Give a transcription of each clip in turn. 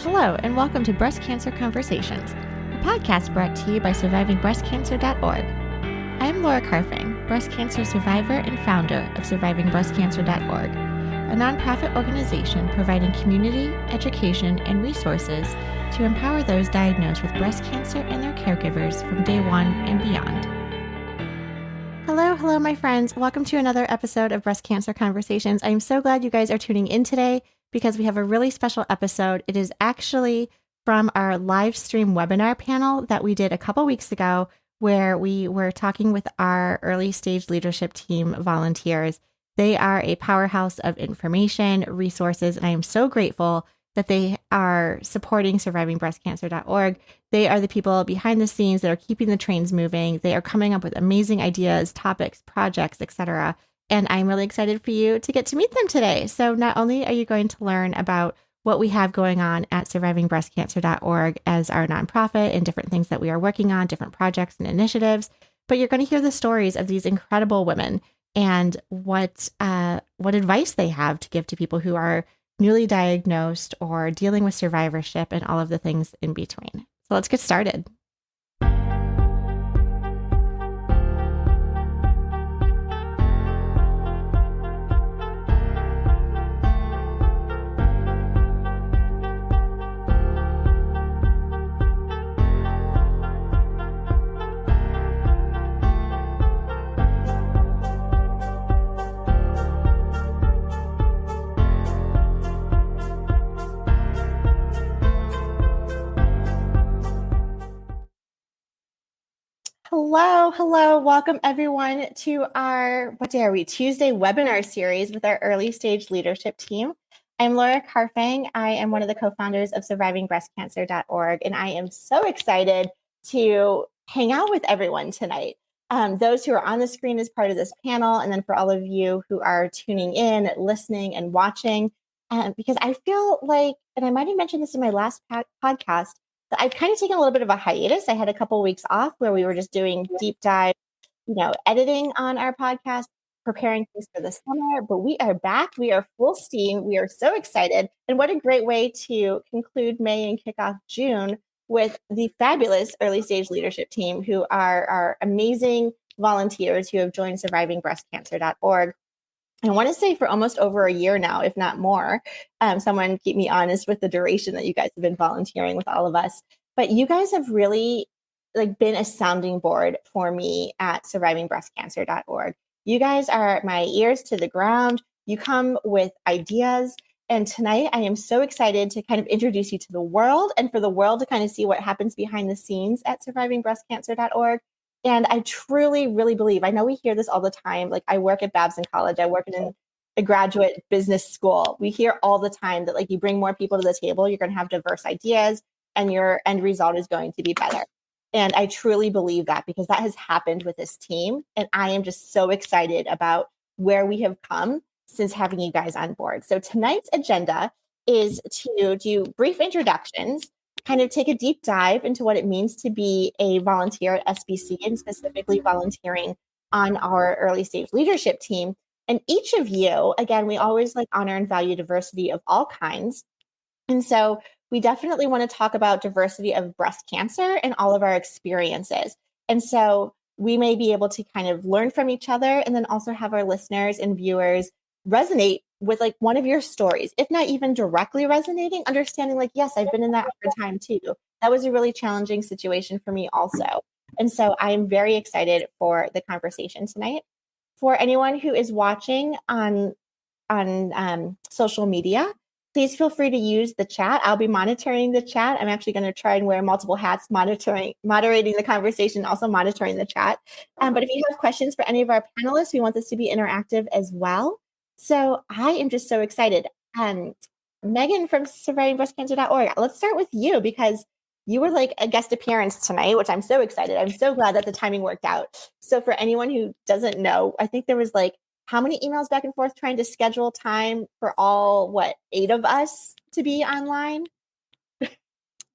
Hello, and welcome to Breast Cancer Conversations, a podcast brought to you by SurvivingBreastCancer.org. I am Laura Carfing, breast cancer survivor and founder of SurvivingBreastCancer.org, a nonprofit organization providing community, education, and resources to empower those diagnosed with breast cancer and their caregivers from day one and beyond. Hello, my friends. Welcome to another episode of Breast Cancer Conversations. I'm so glad you guys are tuning in today because we have a really special episode. It is actually from our live stream webinar panel that we did a couple weeks ago, where we were talking with our early stage leadership team volunteers. They are a powerhouse of information, resources, and I am so grateful that they are supporting SurvivingBreastCancer.org. They are the people behind the scenes that are keeping the trains moving. They are coming up with amazing ideas, topics, projects, etc. And I'm really excited for you to get to meet them today. So not only are you going to learn about what we have going on at SurvivingBreastCancer.org as our nonprofit and different things that we are working on, different projects and initiatives, but you're going to hear the stories of these incredible women and what advice they have to give to people who are newly diagnosed or dealing with survivorship and all of the things in between. So let's get started. Hello. Welcome everyone to our, Tuesday webinar series with our early stage leadership team. I'm Laura Carfang. I am one of the co-founders of SurvivingBreastCancer.org, and I am so excited to hang out with everyone tonight. Those who are on the screen as part of this panel, and then for all of you who are tuning in, listening, and watching, because I feel like, and I might have mentioned this in my last podcast, I've kind of taken a little bit of a hiatus. I had a couple of weeks off where we were just doing deep dive, editing on our podcast, preparing things for the summer, but we are back. We are full steam. We are so excited. And what a great way to conclude May and kick off June with the fabulous early stage leadership team who are our amazing volunteers who have joined SurvivingBreastCancer.org. I want to say for almost over a year now, if not more. Someone keep me honest with the duration that you guys have been volunteering with all of us. But you guys have really been a sounding board for me at SurvivingBreastCancer.org. You guys are my ears to the ground. You come with ideas. And tonight I am so excited to kind of introduce you to the world and for the world to kind of see what happens behind the scenes at SurvivingBreastCancer.org. And I truly, really believe, I know we hear this all the time. I work at Babson College. I work in a graduate business school. We hear all the time that you bring more people to the table, you're going to have diverse ideas and your end result is going to be better. And I truly believe that because that has happened with this team. And I am just so excited about where we have come since having you guys on board. So tonight's agenda is to do brief introductions, kind of take a deep dive into what it means to be a volunteer at SBC and specifically volunteering on our early stage leadership team. And each of you, again, we always honor and value diversity of all kinds. And so we definitely want to talk about diversity of breast cancer and all of our experiences. And so we may be able to kind of learn from each other and then also have our listeners and viewers resonate with one of your stories, if not even directly resonating, understanding yes, I've been in that hard time too. That was a really challenging situation for me also. And so I'm very excited for the conversation tonight. For anyone who is watching on social media, please feel free to use the chat. I'll be monitoring the chat. I'm actually going to try and wear multiple hats, moderating the conversation, also monitoring the chat. But if you have questions for any of our panelists, we want this to be interactive as well. So I am just so excited. Meghan from SurvivingBreastCancer.org, let's start with you because you were a guest appearance tonight, which I'm so excited. I'm so glad that the timing worked out. So for anyone who doesn't know, I think there was how many emails back and forth trying to schedule time for all, 8 of us to be online?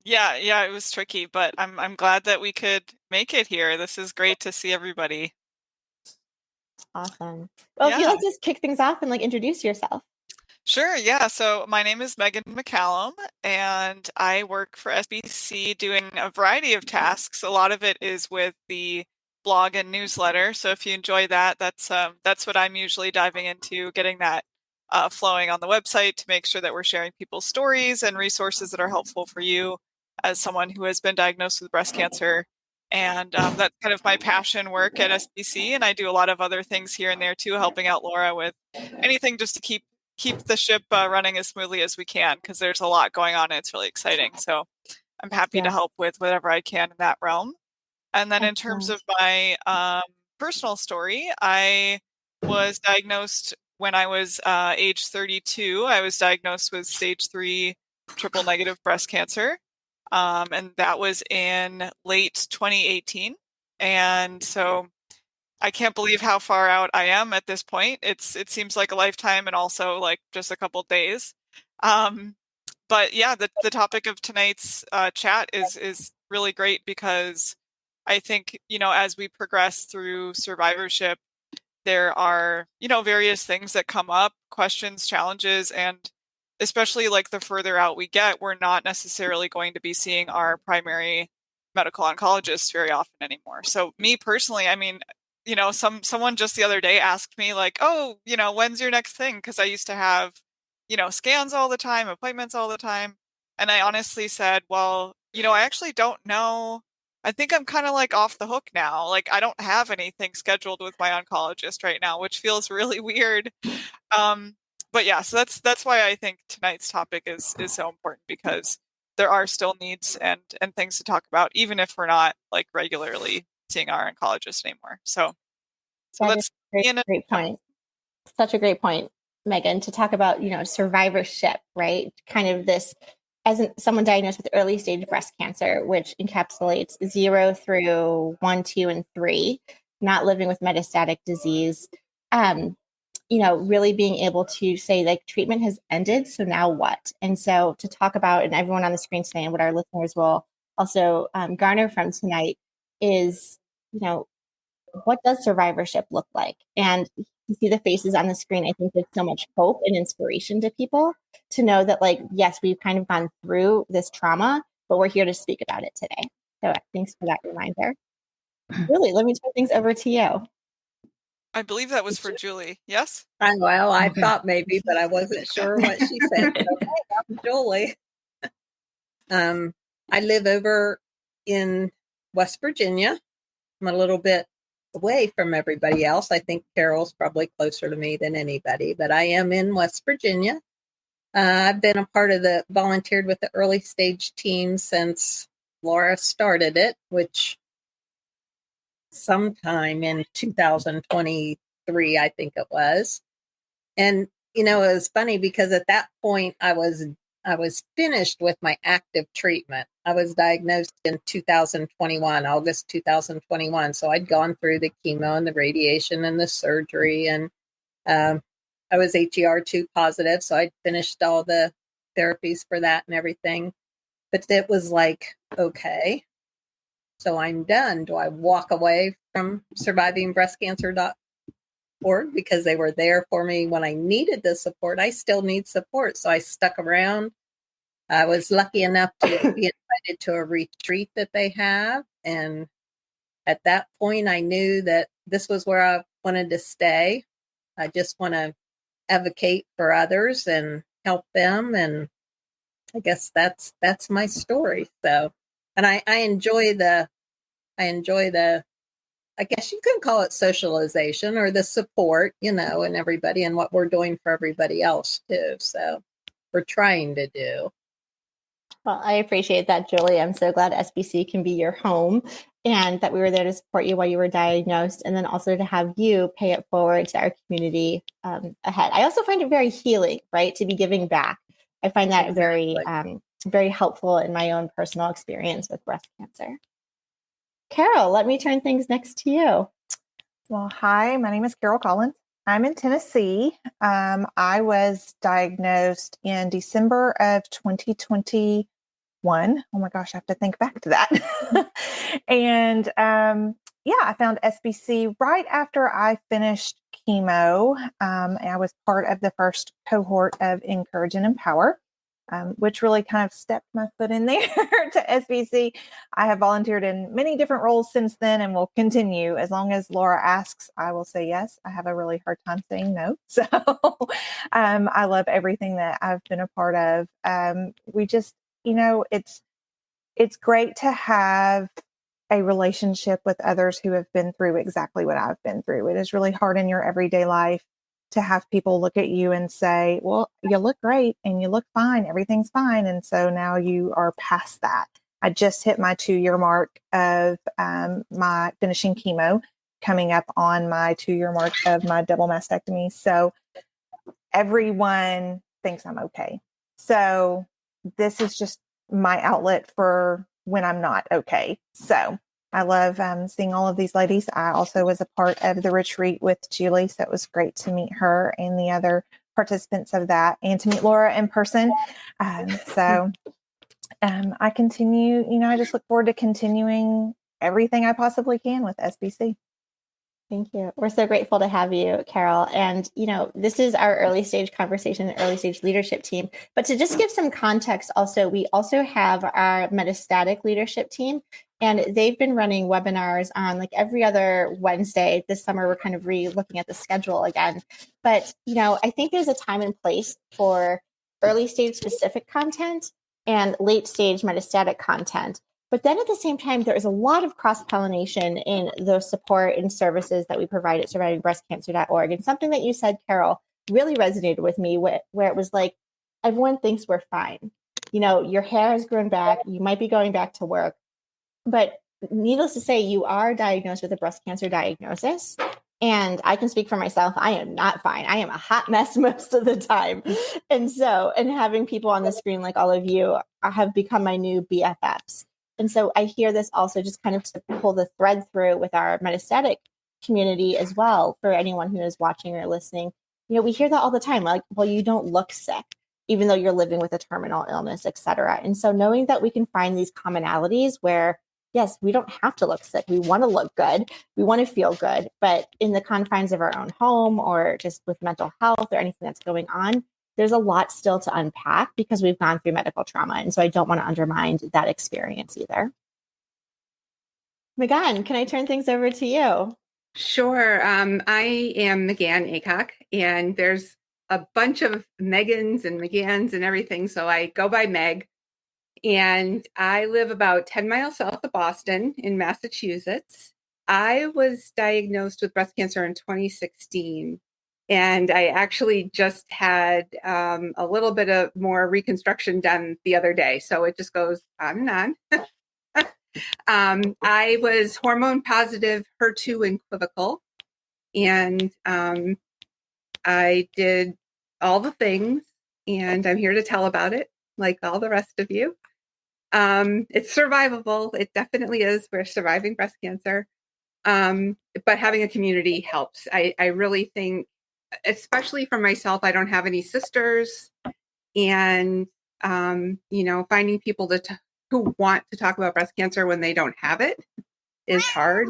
Yeah, it was tricky, but I'm glad that we could make it here. This is great to see everybody. Awesome. Well, if you'd like to just kick things off and introduce yourself. Sure, yeah. So my name is Meghan McCallum, and I work for SBC doing a variety of tasks. A lot of it is with the blog and newsletter. So if you enjoy that, that's what I'm usually diving into, getting that flowing on the website to make sure that we're sharing people's stories and resources that are helpful for you as someone who has been diagnosed with breast cancer. And that's kind of my passion work at SBC, and I do a lot of other things here and there too, helping out Laura with anything just to keep the ship running as smoothly as we can because there's a lot going on and it's really exciting. So I'm happy to Yes, help with whatever I can in that realm. And then in terms excellent. of my personal story, I was diagnosed when I was age 32. I was diagnosed with stage 3 triple negative breast cancer. And that was in late 2018. And so I can't believe how far out I am at this point. It seems like a lifetime and also like just a couple days. Um, but yeah, the topic of tonight's chat is really great because I think, as we progress through survivorship, there are, various things that come up, questions, challenges, and especially like the further out we get, we're not necessarily going to be seeing our primary medical oncologists very often anymore. So me personally, I mean, someone just the other day asked me like, "Oh, when's your next thing?" Because I used to have, scans all the time, appointments all the time. And I honestly said, "Well, I actually don't know. I think I'm kind of like off the hook now. Like I don't have anything scheduled with my oncologist right now, which feels really weird." Um, but yeah, so that's why I think tonight's topic is so important because there are still needs and things to talk about, even if we're not like regularly seeing our oncologist anymore. So That is that's a great, in a great nutshell. point. Such a great point, Meghan, to talk about, survivorship, right? Kind of this, as someone diagnosed with early stage breast cancer, which encapsulates 0 through 1, 2, and 3, not living with metastatic disease. Um, really being able to say like treatment has ended. So now what? And so to talk about, and everyone on the screen today and what our listeners will also garner from tonight is, you know, what does survivorship look like? And to see the faces on the screen, I think there's so much hope and inspiration to people to know that, like, yes, we've kind of gone through this trauma, but we're here to speak about it today. So thanks for that reminder. Really, let me turn things over to you. I believe that was for Julie. Yes? Well, I Okay. thought maybe, but I wasn't sure what she said. Okay, I'm Julie. I live over in West Virginia. I'm a little bit away from everybody else. I think Carol's probably closer to me than anybody, but I am in West Virginia. I've been a part of volunteered with the early stage team since Laura started it, which sometime in 2023, I think it was. And it was funny because at that point I was finished with my active treatment. I was diagnosed in 2021, August 2021. So I'd gone through the chemo and the radiation and the surgery, and I was HER2 positive. So I'd finished all the therapies for that and everything. But it was like, okay, so I'm done. Do I walk away from survivingbreastcancer.org because they were there for me when I needed the support? I still need support. So I stuck around. I was lucky enough to be invited to a retreat that they have. And at that point, I knew that this was where I wanted to stay. I just want to advocate for others and help them. And I guess that's my story. So, and I enjoy I guess you can call it socialization or the support, and everybody and what we're doing for everybody else too. So we're trying to do. Well, I appreciate that, Julie. I'm so glad SBC can be your home and that we were there to support you while you were diagnosed, and then also to have you pay it forward to our community ahead. I also find it very healing, right, to be giving back. I find that very, very helpful in my own personal experience with breast cancer. Carol, let me turn things next to you. Well, hi, my name is Carol Collins. I'm in Tennessee. I was diagnosed in December of 2021. Oh my gosh, I have to think back to that. And I found SBC right after I finished chemo. And I was part of the first cohort of Encourage and Empower, which really kind of stepped my foot in there to SBC. I have volunteered in many different roles since then and will continue. As long as Laura asks, I will say yes. I have a really hard time saying no. So I love everything that I've been a part of. We just, it's great to have a relationship with others who have been through exactly what I've been through. It is really hard in your everyday life to have people look at you and say, well, you look great and you look fine. Everything's fine. And so now you are past that. I just hit my 2-year mark of my finishing chemo, coming up on my 2-year mark of my double mastectomy. So everyone thinks I'm okay. So this is just my outlet for when I'm not okay. So I love seeing all of these ladies. I also was a part of the retreat with Julie, so it was great to meet her and the other participants of that, and to meet Laura in person. So I continue, I just look forward to continuing everything I possibly can with SBC. Thank you. We're so grateful to have you, Carol. And, this is our early stage conversation, early stage leadership team. But to just give some context also, we also have our metastatic leadership team, and they've been running webinars on like every other Wednesday. This summer, we're kind of re-looking at the schedule again. But, I think there's a time and place for early stage specific content and late stage metastatic content. But then at the same time, there is a lot of cross-pollination in the support and services that we provide at survivingbreastcancer.org. And something that you said, Carol, really resonated with me, where it was like, everyone thinks we're fine. Your hair has grown back. You might be going back to work. But needless to say, you are diagnosed with a breast cancer diagnosis. And I can speak for myself. I am not fine. I am a hot mess most of the time. And having people on the screen like all of you have become my new BFFs. And so I hear this also just kind of to pull the thread through with our metastatic community as well, for anyone who is watching or listening. We hear that all the time, like, well, you don't look sick, even though you're living with a terminal illness, et cetera. And so knowing that we can find these commonalities where, yes, we don't have to look sick. We want to look good. We want to feel good. But in the confines of our own home or just with mental health or anything that's going on, there's a lot still to unpack because we've gone through medical trauma. And so I don't want to undermine that experience either. Meghan, can I turn things over to you? Sure. I am Meghan Aycock, and there's a bunch of Megans and McGanns and everything. So I go by Meg. And I live about 10 miles south of Boston in Massachusetts. I was diagnosed with breast cancer in 2016. And I actually just had a little bit of more reconstruction done the other day. So it just goes on and on. I was hormone positive, HER2 equivocal. And I did all the things. And I'm here to tell about it, like all the rest of you. It's survivable. It definitely is. We're surviving breast cancer. But having a community helps. I really think, especially for myself, I don't have any sisters, and finding people who want to talk about breast cancer when they don't have it is hard.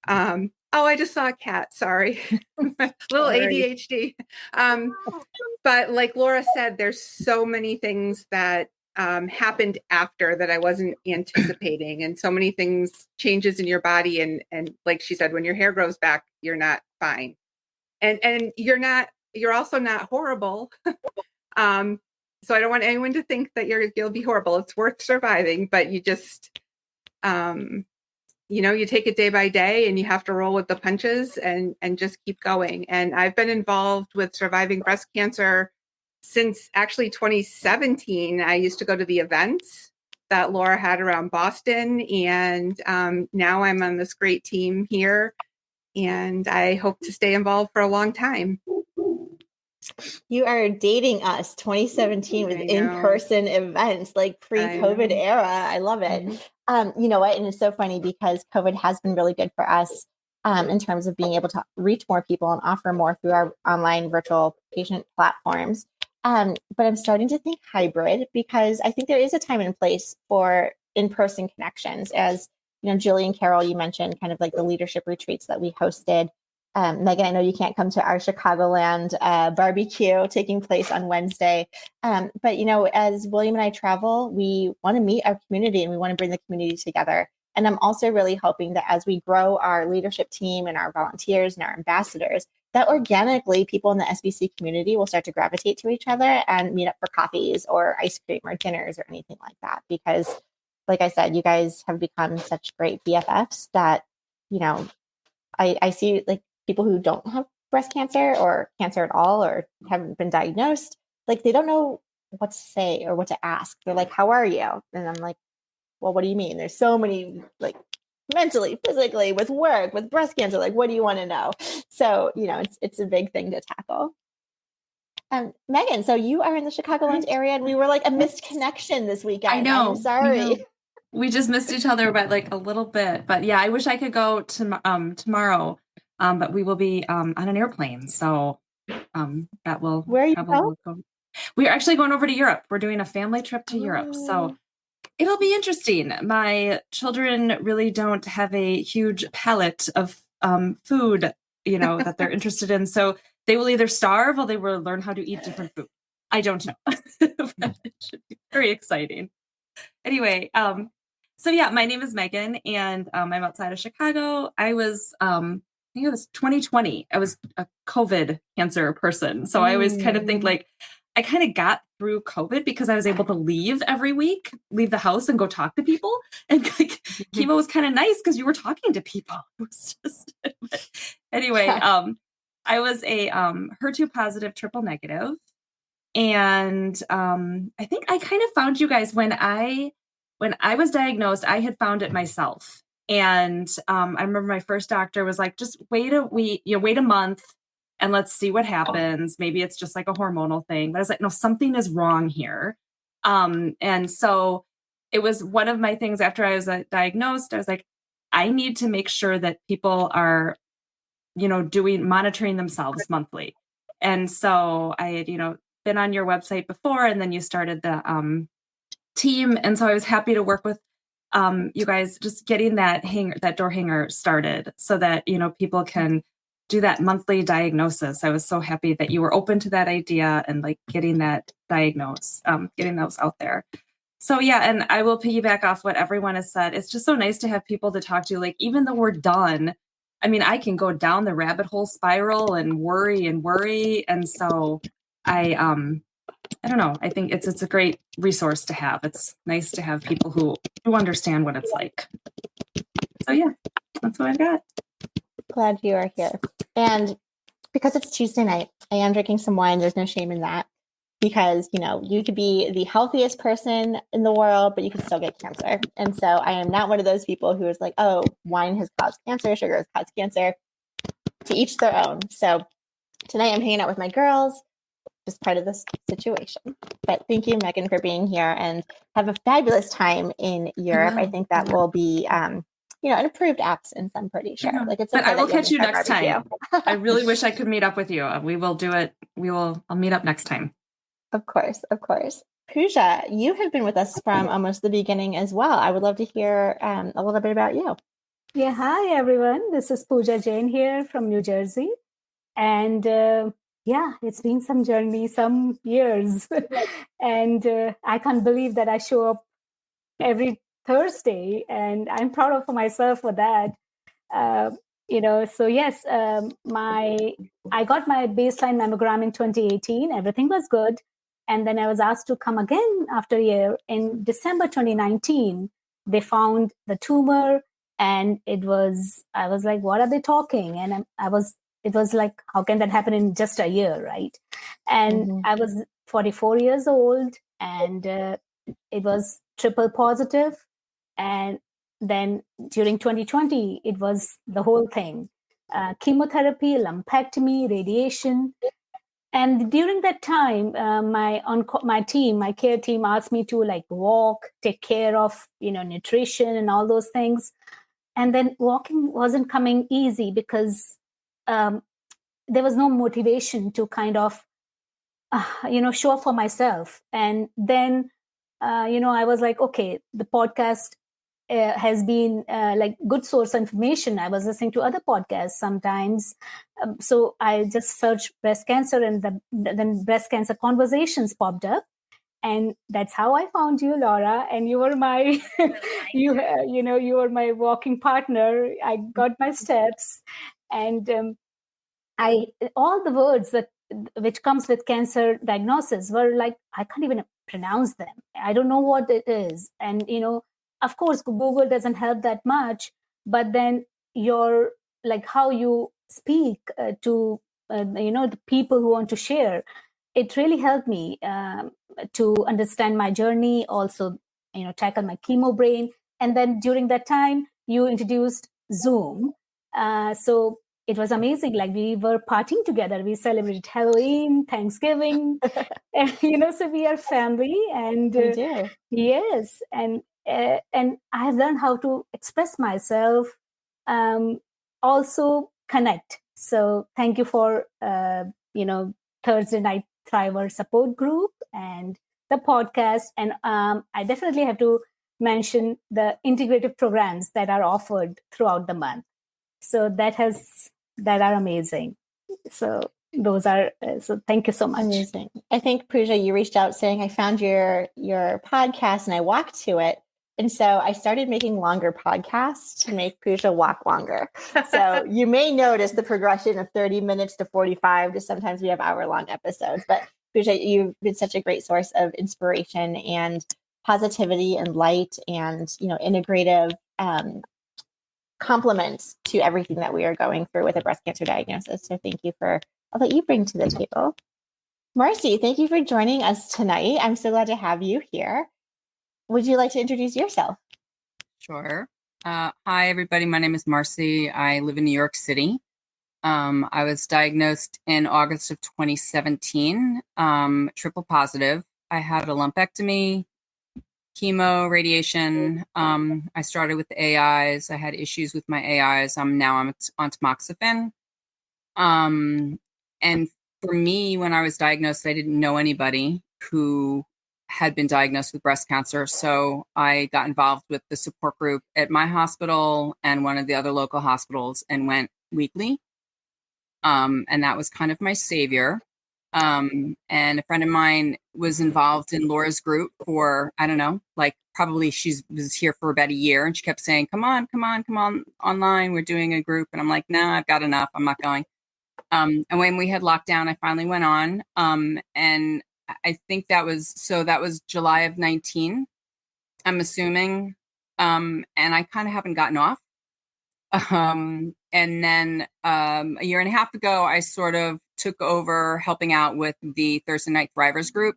I just saw a cat. Sorry, little ADHD. But like Laura said, there's so many things that happened after that I wasn't anticipating, and so many things changes in your body, and like she said, when your hair grows back, you're not fine. And you're also not horrible. So I don't want anyone to think that you'll be horrible. It's worth surviving, but you just, you take it day by day, and you have to roll with the punches and just keep going. And I've been involved with surviving breast cancer since actually 2017. I used to go to the events that Laura had around Boston, and now I'm on this great team here. And I hope to stay involved for a long time. You are dating us, 2017 with in-person events, like pre-COVID era. I love it. Mm-hmm. You know what? And it's so funny because COVID has been really good for us in terms of being able to reach more people and offer more through our online virtual patient platforms. But I'm starting to think hybrid, because I think there is a time and place for in-person connections. As Julie and Carol, you mentioned kind of like the leadership retreats that we hosted Meghan, I know you can't come to our Chicagoland barbecue taking place on Wednesday. But, you know, as William and I travel, we want to meet our community and we want to bring the community together. And I'm also really hoping that as we grow our leadership team and our volunteers and our ambassadors, that organically people in the SBC community will start to gravitate to each other and meet up for coffees or ice cream or dinners or anything like that. Because, like I said, you guys have become such great BFFs that, you know, I see like people who don't have breast cancer or cancer at all or haven't been diagnosed, like they don't know what to say or what to ask. They're like, how are you? And I'm like, well, what do you mean? There's so many, like, mentally, physically, with work, with breast cancer, like, what do you want to know? So, you know, it's a big thing to tackle. Meghan, so you are in the Chicagoland area and we were like a missed connection this weekend. I know. I'm sorry. We just missed each other by like a little bit, but yeah, I wish I could go to tomorrow. But we will be on an airplane, so that will. Where are you going? We're actually going over to Europe. We're doing a family trip to Europe, so it'll be interesting. My children really don't have a huge palette of food, you know, that they're interested in. So they will either starve or they will learn how to eat different food. I don't know. But it should be very exciting. Anyway, so yeah, my name is Meghan, and I'm outside of Chicago. I was, I think it was 2020. I was a COVID cancer person. So I always kind of think like, I kind of got through COVID because I was able to leave every week, leave the house and go talk to people. And like, chemo was kind of nice because you were talking to people. It was just, anyway, I was a HER2 positive, triple negative. And I think I kind of found you guys when I was diagnosed. I had found it myself. And I remember my first doctor was like, just wait a month and let's see what happens. Maybe it's just like a hormonal thing. But I was like, no, something is wrong here. And so it was one of my things after I was diagnosed. I was like, I need to make sure that people are, you know, monitoring themselves monthly. And so I had, you know, been on your website before, and then you started the team. And so I was happy to work with you guys, just getting that door hanger started so that, you know, people can do that monthly diagnosis. I was so happy that you were open to that idea and like getting that diagnosed, getting those out there. So yeah, and I will piggyback off what everyone has said. It's just so nice to have people to talk to. Like, even though we're done, I mean, I can go down the rabbit hole spiral and worry. And so I don't know. I think it's a great resource to have. It's nice to have people who understand what it's like. So yeah, that's what I've got. Glad you are here. And because it's Tuesday night, I am drinking some wine. There's no shame in that. Because, you know, you could be the healthiest person in the world, but you can still get cancer. And so I am not one of those people who is like, oh, wine has caused cancer, sugar has caused cancer. To each their own. So tonight I'm hanging out with my girls, just part of this situation. But thank you, Meghan, for being here, and have a fabulous time in Europe. I think that will be, you know, an improved absence, I'm pretty sure. Like, it's okay. But I will catch you next time. I really wish I could meet up with you. We will do it. I'll meet up next time. Of course, of course. Pooja, you have been with us from almost the beginning as well. I would love to hear a little bit about you. Yeah, hi everyone. This is Pooja Jain here from New Jersey. And yeah, it's been some journey, some years. And I can't believe that I show up every Thursday, and I'm proud of myself for that. You know, so yes, I got my baseline mammogram in 2018. Everything was good. And then I was asked to come again after a year. In December 2019, they found the tumor, and I was like, what are they talking? And it was like, how can that happen in just a year, right? And I was 44 years old, and it was triple positive. And then during 2020, it was the whole thing, chemotherapy, lumpectomy, radiation. And during that time, my care team asked me to like walk, take care of, you know, nutrition and all those things. And then walking wasn't coming easy because there was no motivation to kind of, you know, show up for myself. And then, you know, I was like, okay, the podcast has been like good source of information. I was listening to other podcasts sometimes. So I just searched breast cancer, and then breast cancer conversations popped up. And that's how I found you, Laura. And you were my, you were my walking partner. I got my steps, and all the words which comes with cancer diagnosis were like, I can't even pronounce them. I don't know what it is. And, of course, Google doesn't help that much, but then your, like how you speak to, the people who want to share, it really helped me to understand my journey, also, tackle my chemo brain. And then during that time, you introduced Zoom. So it was amazing. Like we were partying together. We celebrated Halloween, Thanksgiving, and, so we are family. And We do. yes, and I have learned how to express myself, also connect. So thank you for Thursday Night Thriver support group and the podcast. And I definitely have to mention the integrative programs that are offered throughout the month. So that are amazing. So those are so thank you so much. Amazing. I think, Pooja, you reached out saying, I found your podcast and I walked to it. And so I started making longer podcasts to make Pooja walk longer. So you may notice the progression of 30 minutes to 45 to sometimes we have hour-long episodes. But Pooja, you've been such a great source of inspiration and positivity and light and, integrative compliments to everything that we are going through with a breast cancer diagnosis. So thank you for all that you bring to the table. Marcee, thank you for joining us tonight. I'm so glad to have you here. Would you like to introduce yourself? Sure. Hi, everybody. My name is Marcee. I live in New York City. I was diagnosed in August of 2017, triple positive. I had a lumpectomy, chemo, radiation. I started with the AIs. I had issues with my AIs. I'm on tamoxifen. And for me, when I was diagnosed, I didn't know anybody who had been diagnosed with breast cancer. So I got involved with the support group at my hospital and one of the other local hospitals and went weekly. And that was kind of my savior. And a friend of mine was involved in Laura's group for, I don't know, like probably she was here for about a year, and she kept saying, come on online. We're doing a group. And I'm like, no, I've got enough. I'm not going. And when we had lockdown, I finally went on. And I think that was July of 19, I'm assuming. And I kind of haven't gotten off. And then a year and a half ago, I sort of took over helping out with the Thursday Night Thrivers group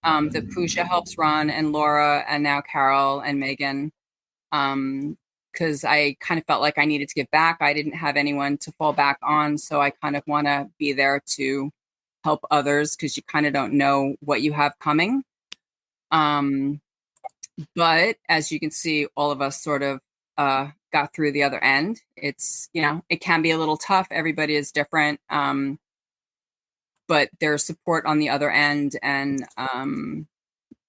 that Pooja helps run, and Laura, and now Carol and Meghan. Because I kind of felt like I needed to give back. I didn't have anyone to fall back on. So I kind of want to be there to help others, because you kind of don't know what you have coming. But as you can see, all of us sort of got through the other end. It's, it can be a little tough. Everybody is different. But there's support on the other end. And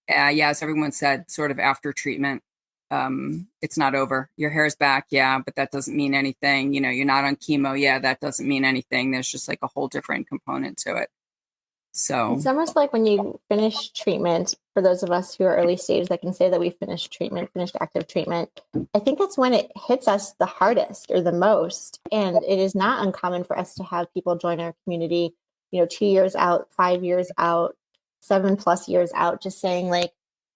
as everyone said, sort of after treatment, it's not over. Your hair's back. Yeah, but that doesn't mean anything. You're not on chemo. Yeah, that doesn't mean anything. There's just like a whole different component to it. So it's almost like when you finish treatment, for those of us who are early stage that can say that we finished active treatment, I think that's when it hits us the hardest or the most. And it is not uncommon for us to have people join our community, 2 years out, 5 years out, 7+ years out, just saying like,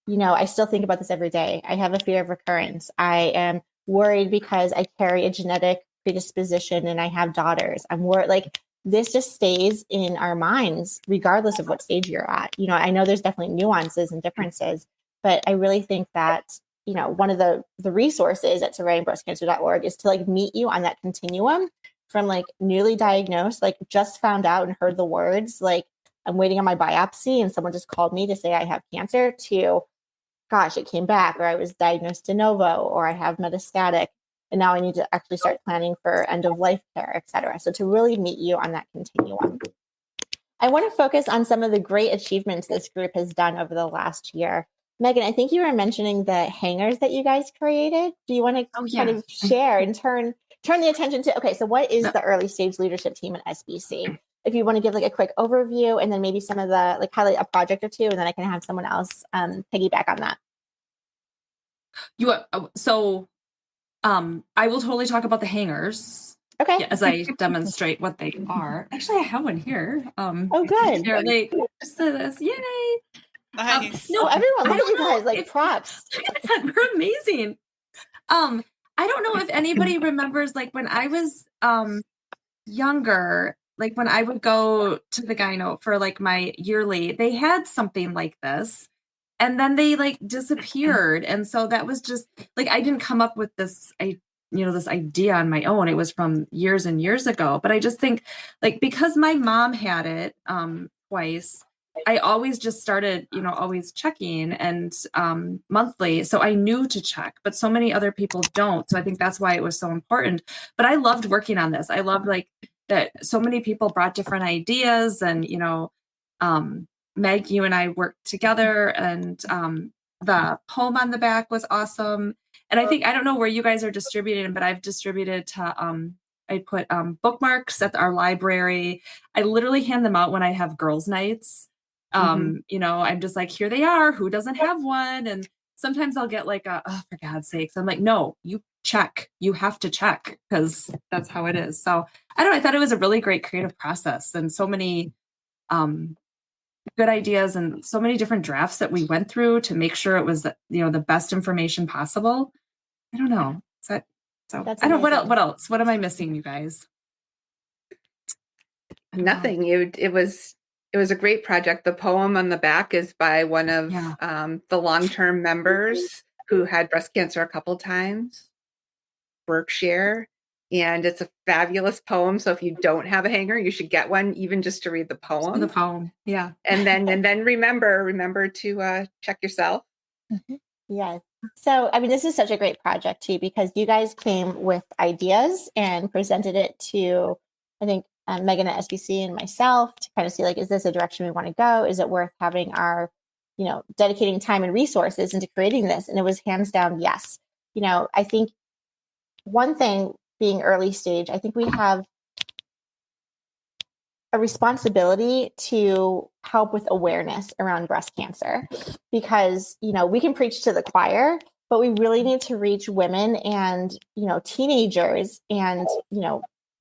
I still think about this every day. I have a fear of recurrence. I am worried because I carry a genetic predisposition and I have daughters. I'm worried, like, this just stays in our minds, regardless of what stage you're at. I know there's definitely nuances and differences, but I really think that, one of the resources at survivingbreastcancer.org is to like meet you on that continuum from like newly diagnosed, like just found out and heard the words, like I'm waiting on my biopsy and someone just called me to say I have cancer, to, gosh, it came back, or I was diagnosed de novo, or I have metastatic. And now I need to actually start planning for end of life care, et cetera. So to really meet you on that continuum. I want to focus on some of the great achievements this group has done over the last year. Meghan, I think you were mentioning the hangers that you guys created. Do you want to kind of share and turn the attention to, okay, so what is the early stage leadership team at SBC? If you want to give like a quick overview and then maybe some of the, like highlight a project or two, and then I can have someone else piggyback on that. I will totally talk about the hangers. Okay. As I demonstrate what they are. Actually, I have one here. Oh, good. They're like, just this, yay. Nice. No, everyone, look at you guys, like props. We're amazing. I don't know if anybody remembers, like when I was younger, like when I would go to the gyno for like my yearly, they had something like this. And then they like disappeared. And so that was just like, I didn't come up with this, this idea on my own. It was from years and years ago. But I just think like, because my mom had it twice, I always just started, always checking and monthly. So I knew to check, but so many other people don't. So I think that's why it was so important. But I loved working on this. I loved like that so many people brought different ideas and, Meg, you and I worked together and the poem on the back was awesome. And I think, I don't know where you guys are distributing, but I've distributed to, I put bookmarks at our library. I literally hand them out when I have girls' nights. I'm just like, here they are. Who doesn't have one? And sometimes I'll get like for God's sakes. I'm like, no, you check. You have to check because that's how it is. So I don't know. I thought it was a really great creative process and so many good ideas and so many different drafts that we went through to make sure it was, the best information possible. I don't know. I don't, what else? What am I missing, you guys? Nothing. It was a great project. The poem on the back is by one of the long-term members who had breast cancer a couple times, Berkshire. And it's a fabulous poem. So if you don't have a hanger, you should get one, even just to read the poem. The poem, yeah. And then remember to check yourself. Mm-hmm. Yes. So, I mean, this is such a great project too, because you guys came with ideas and presented it to, I think, Meghan at SBC and myself to kind of see like, is this a direction we want to go? Is it worth having our, dedicating time and resources into creating this? And it was hands down, yes. I think one thing being early stage, I think we have a responsibility to help with awareness around breast cancer because, we can preach to the choir, but we really need to reach women and, teenagers and,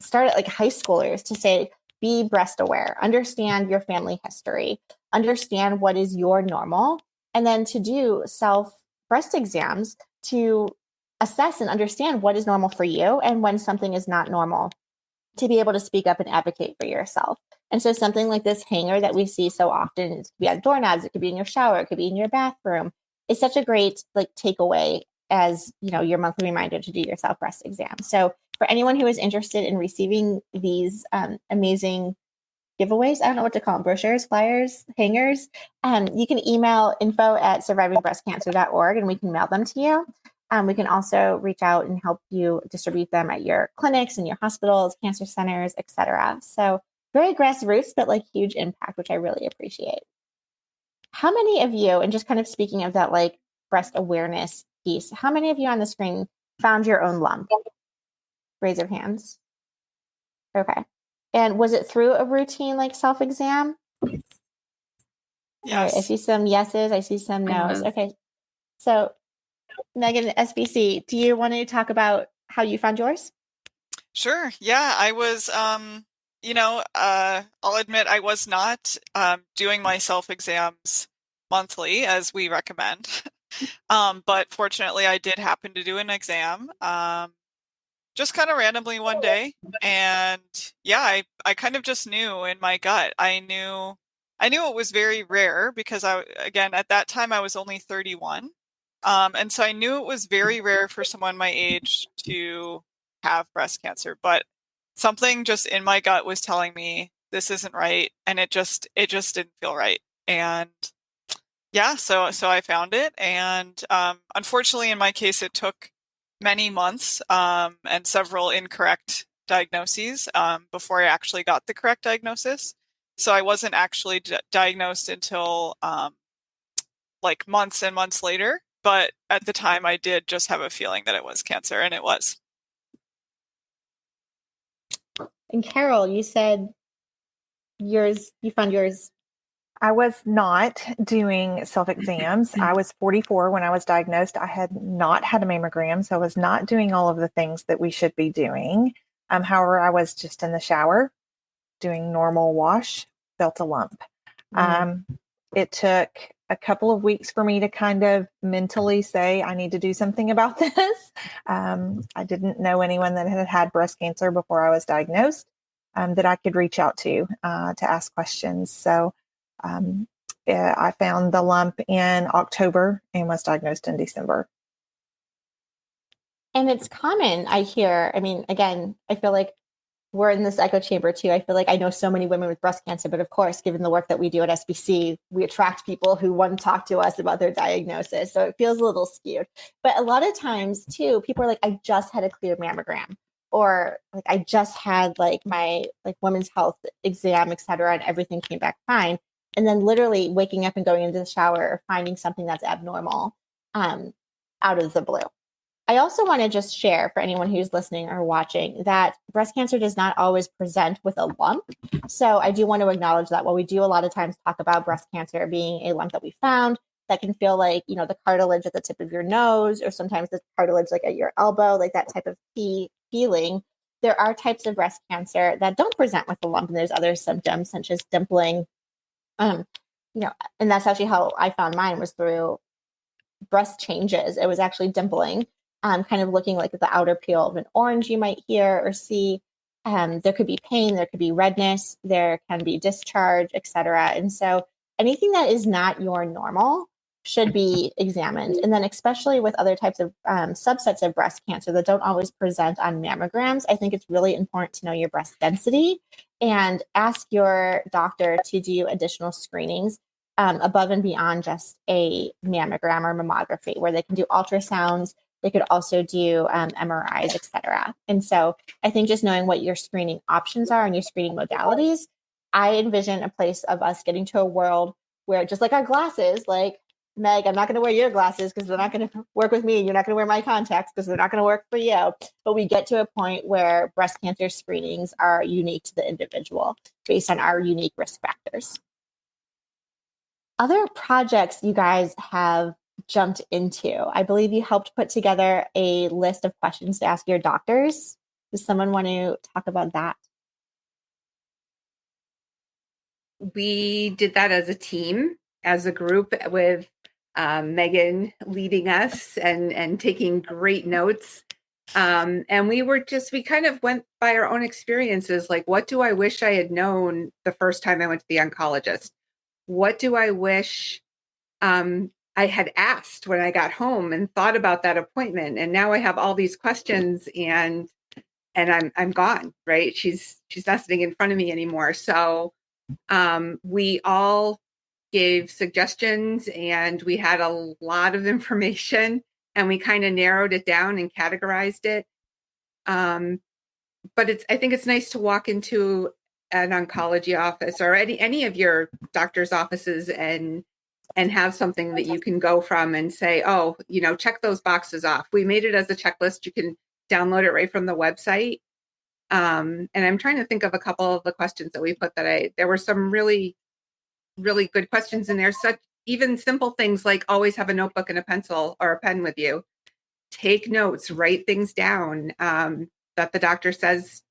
start at like high schoolers to say, be breast aware, understand your family history, understand what is your normal, and then to do self breast exams to assess and understand what is normal for you and when something is not normal, to be able to speak up and advocate for yourself. And so something like this hanger that we see so often, it could be on doorknobs, it could be in your shower, it could be in your bathroom. It's such a great like takeaway as, your monthly reminder to do your self breast exam. So for anyone who is interested in receiving these amazing giveaways, I don't know what to call them, brochures, flyers, hangers, you can email info@survivingbreastcancer.org and we can mail them to you. We can also reach out and help you distribute them at your clinics and your hospitals, cancer centers, etc. So very grassroots, but like huge impact, which I really appreciate. How many of you, and just kind of speaking of that like breast awareness piece, how many of you on the screen found your own lump? Raise your hands. Okay. And was it through a routine like self-exam? Yes. All right, I see some yeses. I see some no's. Okay. So Meghan, SBC, do you want to talk about how you found yours? Sure. Yeah, I was, I'll admit I was not doing my self-exams monthly as we recommend. But fortunately, I did happen to do an exam just kind of randomly one day. And yeah, I kind of just knew in my gut. I knew it was very rare because again, at that time I was only 31. And so I knew it was very rare for someone my age to have breast cancer, but something just in my gut was telling me this isn't right. And it just didn't feel right. And yeah, so I found it. And unfortunately, in my case, it took many months and several incorrect diagnoses before I actually got the correct diagnosis. So I wasn't actually diagnosed until like months and months later. But at the time, I did just have a feeling that it was cancer, and it was. And Carol, you said you found yours. I was not doing self-exams. I was 44 when I was diagnosed. I had not had a mammogram, so I was not doing all of the things that we should be doing. However, I was just in the shower doing normal wash, felt a lump. It took a couple of weeks for me to kind of mentally say, I need to do something about this. I didn't know anyone that had had breast cancer before I was diagnosed that I could reach out to ask questions. So I found the lump in October and was diagnosed in December. And it's common, I hear. I mean, again, I feel like we're in this echo chamber too. I feel like I know so many women with breast cancer, but of course, given the work that we do at SBC, we attract people who want to talk to us about their diagnosis. So it feels a little skewed. But a lot of times too, people are like, I just had a clear mammogram, or like I just had like my like women's health exam, et cetera, and everything came back fine. And then literally waking up and going into the shower or finding something that's abnormal out of the blue. I also want to just share for anyone who's listening or watching that breast cancer does not always present with a lump. So I do want to acknowledge that while we do a lot of times talk about breast cancer being a lump that we found, that can feel like, you know, the cartilage at the tip of your nose, or sometimes the cartilage like at your elbow, like that type of feeling. There are types of breast cancer that don't present with a lump, and there's other symptoms such as dimpling. You know, and that's actually how I found mine, was through breast changes. It was actually dimpling. Kind of looking like the outer peel of an orange you might hear or see. There could be pain, there could be redness, there can be discharge, etc. And so anything that is not your normal should be examined. And then especially with other types of subsets of breast cancer that don't always present on mammograms, I think it's really important to know your breast density and ask your doctor to do additional screenings above and beyond just a mammogram or mammography, where they can do ultrasounds. They could also do MRIs, et cetera. And so I think just knowing what your screening options are and your screening modalities, I envision a place of us getting to a world where, just like our glasses, like Meg, I'm not going to wear your glasses because they're not going to work with me. You're not going to wear my contacts because they're not going to work for you. But we get to a point where breast cancer screenings are unique to the individual based on our unique risk factors. Other projects you guys have jumped into. I believe you helped put together a list of questions to ask your doctors. Does someone want to talk about that? We did that as a team, as a group, with Meghan leading us and taking great notes. And we kind of went by our own experiences. Like, what do I wish I had known the first time I went to the oncologist? What do I wish I had asked when I got home and thought about that appointment? And now I have all these questions, and I'm gone, right? She's not sitting in front of me anymore. So we all gave suggestions, and we had a lot of information, and we kind of narrowed it down and categorized it. But I think it's nice to walk into an oncology office or any of your doctor's offices and have something that you can go from and say, oh, you know, check those boxes off. We made it as a checklist. You can download it right from the website. And I'm trying to think of a couple of the questions that we put there were some really, really good questions in there. Such even simple things like always have a notebook and a pencil or a pen with you. Take notes, write things down that the doctor says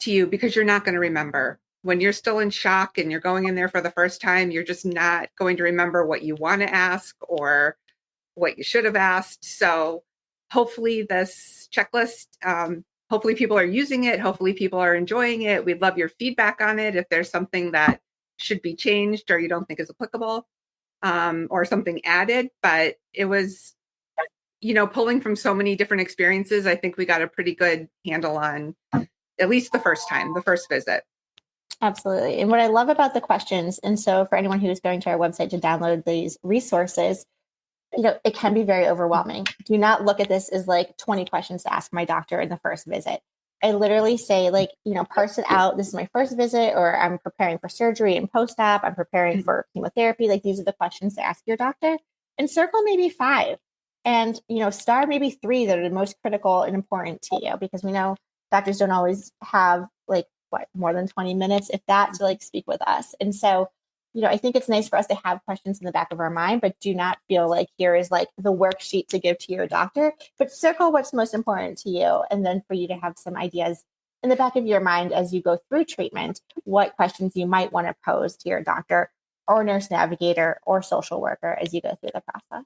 to you, because you're not going to remember. When you're still in shock and you're going in there for the first time, you're just not going to remember what you want to ask or what you should have asked. So hopefully this checklist, hopefully people are using it. Hopefully people are enjoying it. We'd love your feedback on it. If there's something that should be changed or you don't think is applicable, or something added. But it was, you know, pulling from so many different experiences, I think we got a pretty good handle on at least the first visit. Absolutely. And what I love about the questions, and so for anyone who's going to our website to download these resources, you know, it can be very overwhelming. Do not look at this as like 20 questions to ask my doctor in the first visit. I literally say, like, you know, parse it out. This is my first visit, or I'm preparing for surgery and post-op. I'm preparing for chemotherapy. Like, these are the questions to ask your doctor. and circle maybe 5. And, star maybe 3 that are the most critical and important to you, because we know doctors don't always have more than 20 minutes, if that, to speak with us. And so, I think it's nice for us to have questions in the back of our mind, but do not feel like here is the worksheet to give to your doctor, but circle what's most important to you. And then for you to have some ideas in the back of your mind as you go through treatment, what questions you might want to pose to your doctor or nurse navigator or social worker as you go through the process.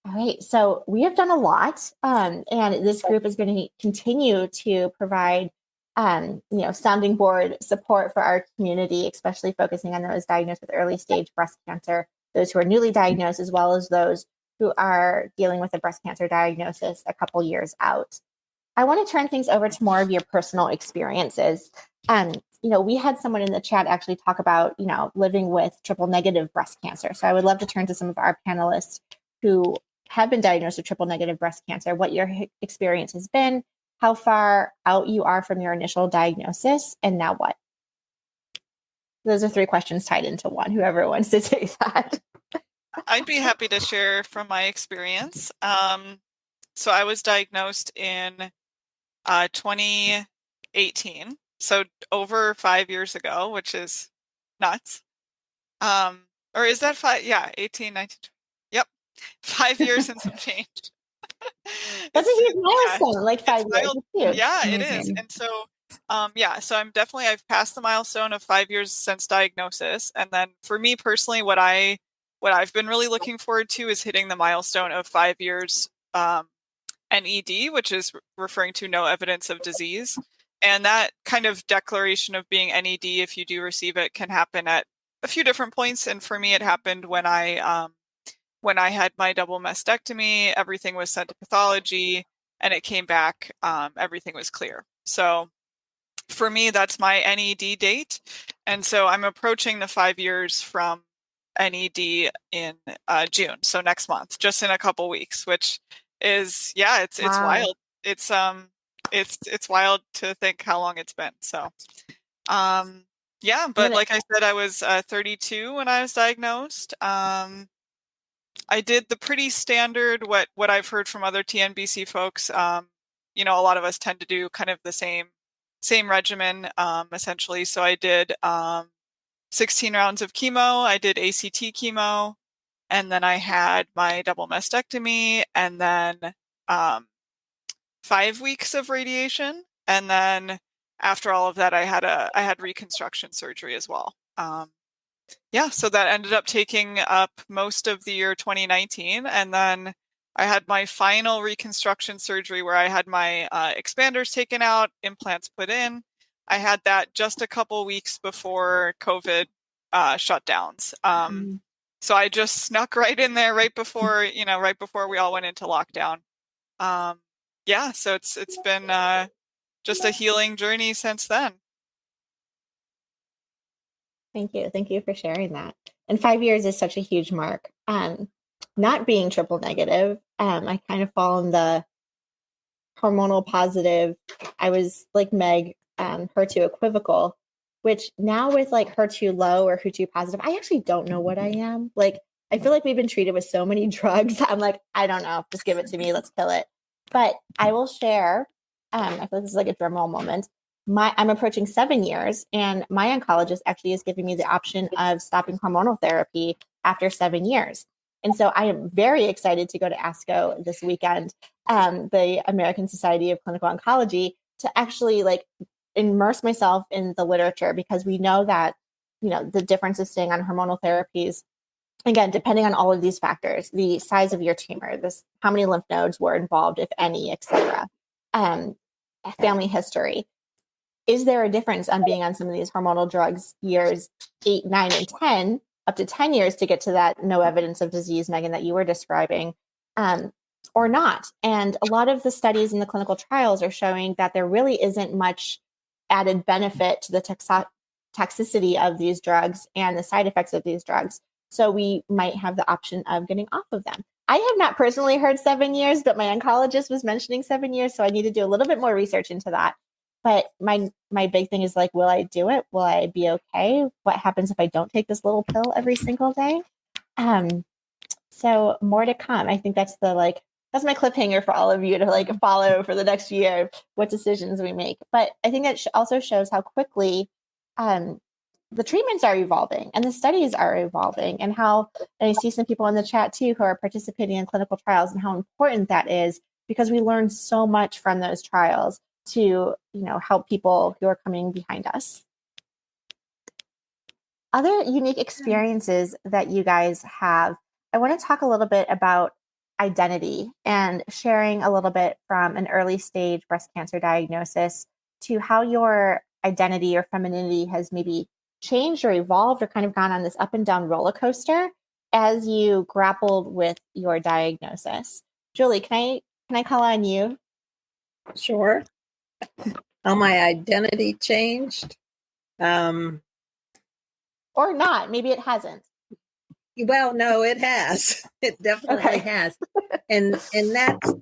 All right, so we have done a lot, and this group is going to continue to provide sounding board support for our community, especially focusing on those diagnosed with early stage breast cancer, those who are newly diagnosed, as well as those who are dealing with a breast cancer diagnosis a couple years out. I want to turn things over to more of your personal experiences. We had someone in the chat actually talk about, living with triple negative breast cancer. So I would love to turn to some of our panelists who have been diagnosed with triple negative breast cancer, what your experience has been, how far out you are from your initial diagnosis, and now what? Those are 3 questions tied into one, whoever wants to take that. I'd be happy to share from my experience. So I was diagnosed in 2018, so over 5 years ago, which is nuts. Or is that 5? Yeah, 18, 19, 20. Yep, 5 years and some change. That's a huge milestone, 5 years. Huge. Yeah, it is. And so, so I've passed the milestone of 5 years since diagnosis. And then for me personally, what I've been really looking forward to is hitting the milestone of 5 years NED, which is referring to no evidence of disease. And that kind of declaration of being NED, if you do receive it, can happen at a few different points. And for me, it happened when I had my double mastectomy. Everything was sent to pathology and it came back, everything was clear. So for me, that's my NED date. And so I'm approaching the 5 years from NED in June. So next month, just in a couple weeks, which is, it's wild. It's wild to think how long it's been. So, but like I said, I was 32 when I was diagnosed. I did the pretty standard, what I've heard from other TNBC folks. A lot of us tend to do kind of the same regimen, essentially. So I did 16 rounds of chemo. I did ACT chemo, and then I had my double mastectomy, and then 5 weeks of radiation, and then after all of that, I had reconstruction surgery as well. So that ended up taking up most of the year 2019. And then I had my final reconstruction surgery where I had my expanders taken out, implants put in. I had that just a couple weeks before COVID shutdowns. So I just snuck right in there right before we all went into lockdown. So it's been just a healing journey since then. Thank you. Thank you for sharing that. And 5 years is such a huge mark. Not being triple negative, I kind of fall in the hormonal positive. I was like Meg, HER2 equivocal, which now with HER2 low or HER2 positive, I actually don't know what I am. I feel like we've been treated with so many drugs. I'm like, I don't know, just give it to me. Let's kill it. But I will share, I feel like this is like a drum roll moment. I'm approaching 7 years, and my oncologist actually is giving me the option of stopping hormonal therapy after 7 years. And so I am very excited to go to ASCO this weekend, the American Society of Clinical Oncology, to actually immerse myself in the literature, because we know that, the difference of staying on hormonal therapies, again, depending on all of these factors, the size of your tumor, how many lymph nodes were involved, if any, et cetera, family history. Is there a difference on being on some of these hormonal drugs years 8, 9, and 10, up to 10 years to get to that no evidence of disease, Meghan, that you were describing, or not? And a lot of the studies in the clinical trials are showing that there really isn't much added benefit to the toxicity of these drugs and the side effects of these drugs. So we might have the option of getting off of them. I have not personally heard 7 years, but my oncologist was mentioning 7 years. So I need to do a little bit more research into that. But my big thing is will I do it? Will I be okay? What happens if I don't take this little pill every single day? So more to come. I think that's that's my cliffhanger for all of you to follow for the next year, what decisions we make. But I think that also shows how quickly the treatments are evolving and the studies are evolving, and I see some people in the chat too who are participating in clinical trials, and how important that is, because we learn so much from those trials to, help people who are coming behind us. Other unique experiences that you guys have, I want to talk a little bit about identity and sharing a little bit from an early stage breast cancer diagnosis to how your identity or femininity has maybe changed or evolved or kind of gone on this up and down roller coaster as you grappled with your diagnosis. Julie, can I call on you? Sure. How my identity changed. Or not. Maybe it hasn't. Well, no, it has. It definitely has. And that's,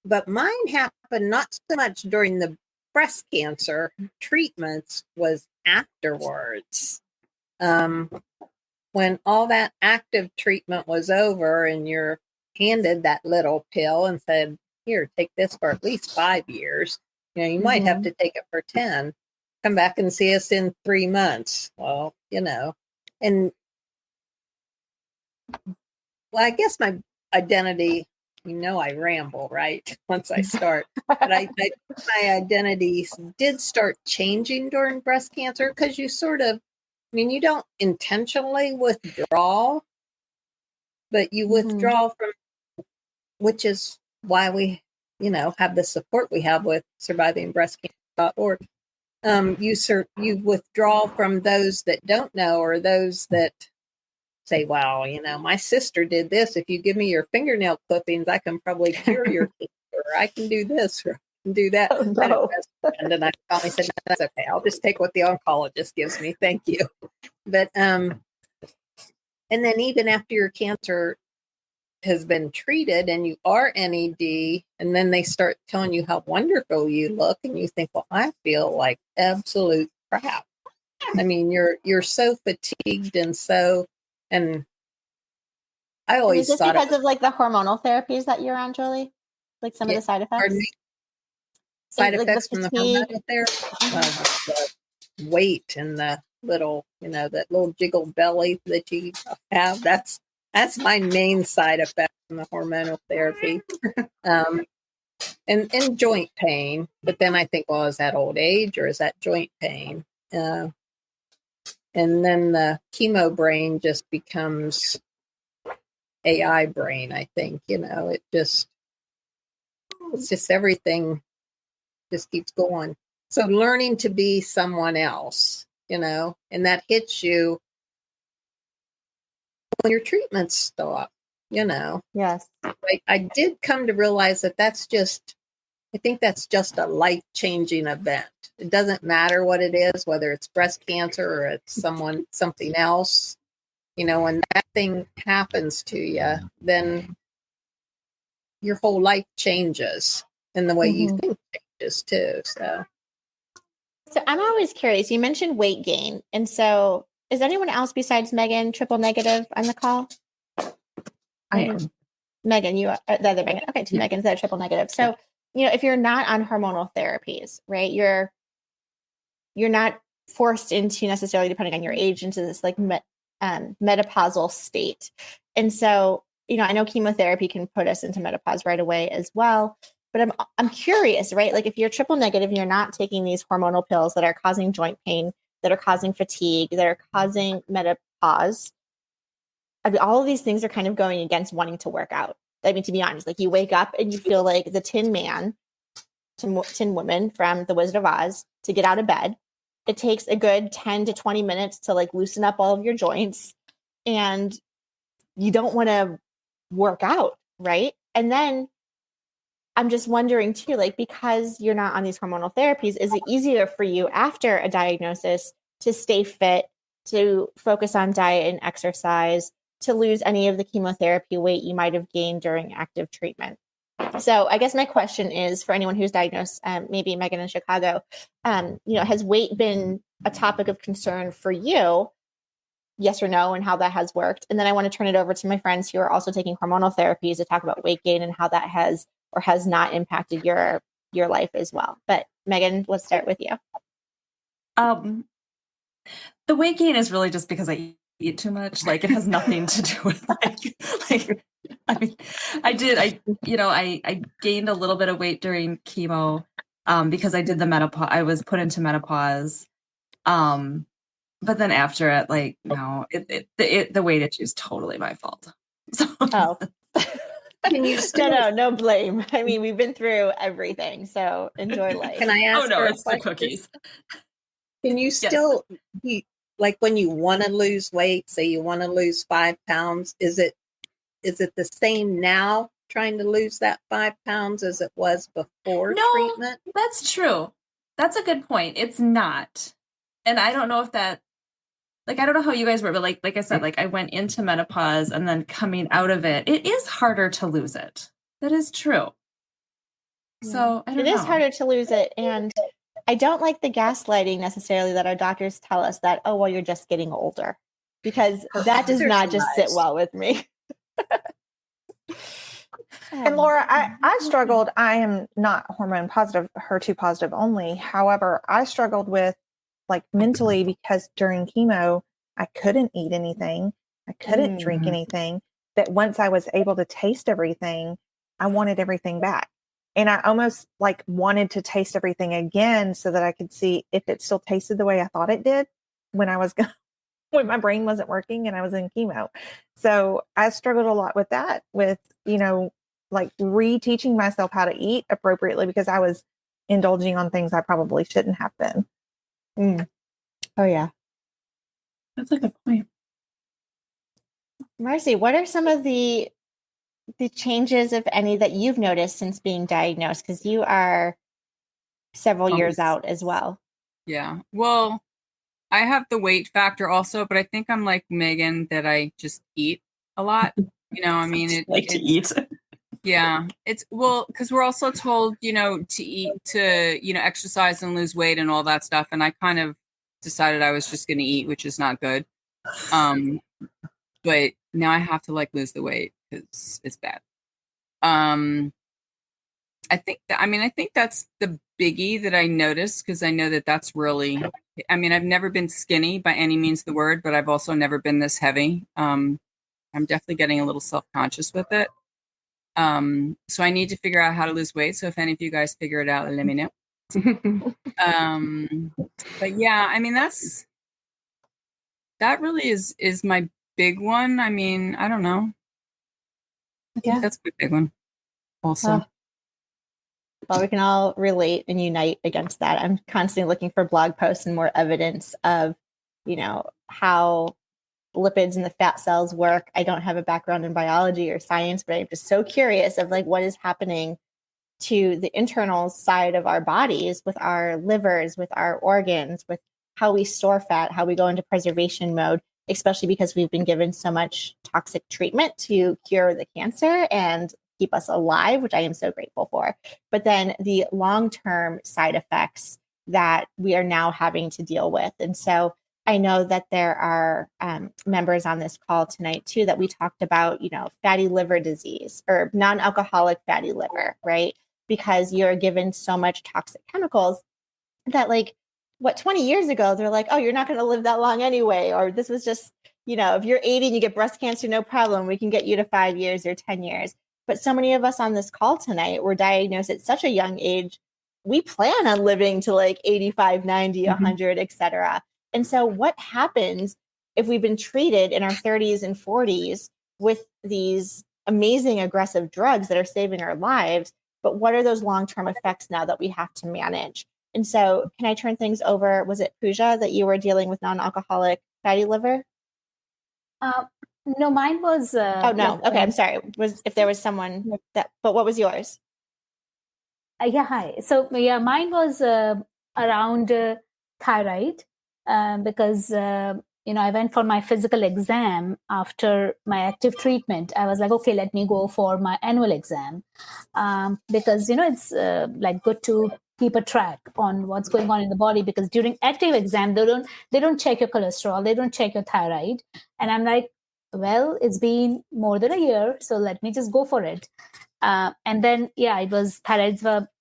but mine happened not so much during the breast cancer treatments, was afterwards. When all that active treatment was over and you're handed that little pill and said, here, take this for at least 5 years. You might have to take it for 10. Come back and see us in 3 months. Well, and I guess my identity, I ramble, right? Once I start, but my identity did start changing during breast cancer, because you sort of, you don't intentionally withdraw, but you withdraw from, which is why we, have the support we have with survivingbreastcancer.org. You withdraw from those that don't know, or those that say, well, my sister did this. If you give me your fingernail clippings, I can probably cure your cancer, or I can do this, or I can do that. Oh, no. And then I finally said, no, that's okay. I'll just take what the oncologist gives me. Thank you. But, and then even after your cancer has been treated and you are NED, and then they start telling you how wonderful you look, and you think, well, I feel like absolute crap. You're so fatigued and I always is this because of the hormonal therapies that you're on, Julie? Some of the side effects? Side effects from the hormonal therapy? The weight and the little, that little jiggle belly that you have. That's my main side effect from the hormonal therapy. And joint pain. But then I think, well, is that old age or is that joint pain? And then the chemo brain just becomes AI brain, I think. It's just everything just keeps going. So learning to be someone else, and that hits you when your treatments stop, Yes. I did come to realize that I think that's just a life-changing event. It doesn't matter what it is, whether it's breast cancer or it's something else. When that thing happens to you, then your whole life changes, and the way you think changes too. So I'm always curious. You mentioned weight gain. And so is anyone else besides Meghan triple negative on the call? I am. Meghan, you are the other Meghan. Okay, two Meghans that are triple negative. So, if you're not on hormonal therapies, right, you're not forced into necessarily, depending on your age, into this menopausal state. And so, I know chemotherapy can put us into menopause right away as well. But I'm curious, right? If you're triple negative and you're not taking these hormonal pills that are causing joint pain, that are causing fatigue, that are causing menopause, all of these things are kind of going against wanting to work out. To be honest, you wake up and you feel like the Tin Man, Tin Woman from The Wizard of Oz to get out of bed. It takes a good 10 to 20 minutes to loosen up all of your joints, and you don't want to work out, right? And then I'm just wondering too, because you're not on these hormonal therapies, is it easier for you after a diagnosis to stay fit, to focus on diet and exercise, to lose any of the chemotherapy weight you might have gained during active treatment? So I guess my question is, for anyone who's diagnosed, maybe Meghan in Chicago, has weight been a topic of concern for you yes or no and how that has worked. And then I want to turn it over to my friends who are also taking hormonal therapies to talk about weight gain and how that has or has not impacted your life as well. But Meghan, let's start with you. The weight gain is really just because I eat too much. Like, it has nothing to do with like I mean, I gained a little bit of weight during chemo because I did the menopause. I was put into menopause. But then after it, like, no, the weight issue is totally my fault. So. Oh. Can you still, no blame. I mean, we've been through everything, so enjoy life. can I ask? Oh no, her a it's the question? cookies. Can you still eat, like when you want to lose weight, say you want to lose 5 pounds, is it the same now trying to lose that 5 pounds as it was before treatment? That's true. That's a good point. It's not. And I don't know if that, like, I don't know how you guys were, but like I said, like I went into menopause and then coming out of it, it is harder to lose it. That is true. So I don't know. It is harder to lose it. And I don't like the gaslighting necessarily that our doctors tell us that, oh, well, you're just getting older, because that does not just sit well with me. And Laura, I struggled. I am not hormone positive, HER2 positive only. However, I struggled with like mentally because during chemo, I couldn't eat anything. I couldn't drink anything. That once I was able to taste everything, I wanted everything back. And I almost like wanted to taste everything again so that I could see if it still tasted the way I thought it did when I was when my brain wasn't working and I was in chemo. So I struggled a lot with that, with, like reteaching myself how to eat appropriately because I was indulging on things I probably shouldn't have been. Oh yeah. That's a good point. Marcee, what are some of the changes, if any, that you've noticed since being diagnosed? Because you are several years out as well. Yeah. Well, I have the weight factor also, but I think I'm like Meghan that I just eat a lot. I mean, to eat. Yeah, it's because we're also told, to eat, to, exercise and lose weight and all that stuff. And I kind of decided I was just going to eat, which is not good. But now I have to like lose the weight because it's bad. I think that's the biggie that I noticed, because I know that that's really, I've never been skinny by any means of the word, but I've also never been this heavy. I'm definitely getting a little self-conscious with it. So I need to figure out how to lose weight. So if any of you guys figure it out, let me know. But yeah, that really is my big one. I don't know. I think that's my big one also. Well, we can all relate and unite against that. I'm constantly looking for blog posts and more evidence of, how lipids and the fat cells work. I don't have a background in biology or science, but I'm just so curious of like what is happening to the internal side of our bodies, with our livers, with our organs, with how we store fat, how we go into preservation mode, especially because we've been given so much toxic treatment to cure the cancer and keep us alive, which I am so grateful for. But then the long-term side effects that we are now having to deal with. And so I know that there are members on this call tonight too that we talked about, fatty liver disease or non-alcoholic fatty liver, right? Because you're given so much toxic chemicals that 20 years ago, they're like, oh, you're not going to live that long anyway. Or this was just, if you're 80 and you get breast cancer, no problem. We can get you to 5 years or 10 years. But so many of us on this call tonight were diagnosed at such a young age. We plan on living to 85, 90, 100, et cetera. And so what happens if we've been treated in our 30s and 40s with these amazing aggressive drugs that are saving our lives? But what are those long-term effects now that we have to manage? And so can I turn things over? Was it Pooja that you were dealing with non-alcoholic fatty liver? No, mine was. Oh, no. Okay. I'm sorry. If there was someone but what was yours? Yeah, hi. So, mine was around thyroid because, I went for my physical exam after my active treatment. I was like, okay, let me go for my annual exam because, it's good to keep a track on what's going on in the body, because during active exam they don't check your cholesterol, they don't check your thyroid. And I'm like, well, it's been more than a year, so let me just go for it. And then it was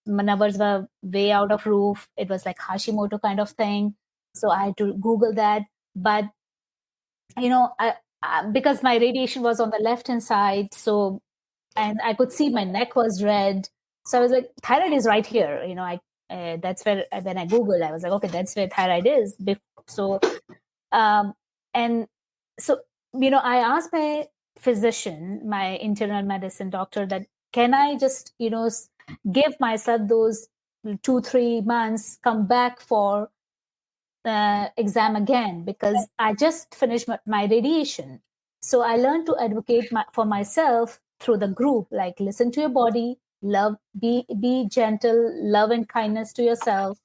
my numbers were way out of roof. It was like Hashimoto kind of thing, so I had to Google that. But because my radiation was on the left hand side, so, and I could see my neck was red, so I was like, thyroid is right here. That's where, when I Googled, I was like, okay, that's where thyroid is. So, and so, I asked my physician, my internal medicine doctor, that can I just, give myself those 2-3 months, come back for exam again, because I just finished my radiation. So I learned to advocate for myself through the group, like listen to your body, love, be gentle, love and kindness to yourself,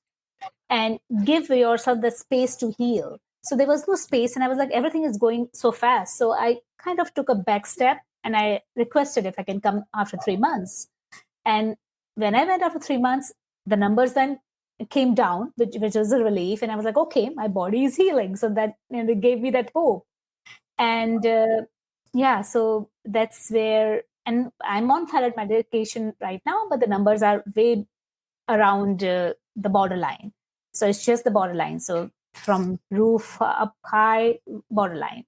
and give yourself the space to heal. So there was no space, and I was like, everything is going so fast. So I kind of took a back step, and I requested if I can come after 3 months. And when I went after 3 months, the numbers then came down, which was a relief. And I was like, okay, my body is healing. So that it gave me that hope. And so that's where, and I'm on thyroid medication right now, but the numbers are way around the borderline. So it's just the borderline. So from roof up high, borderline.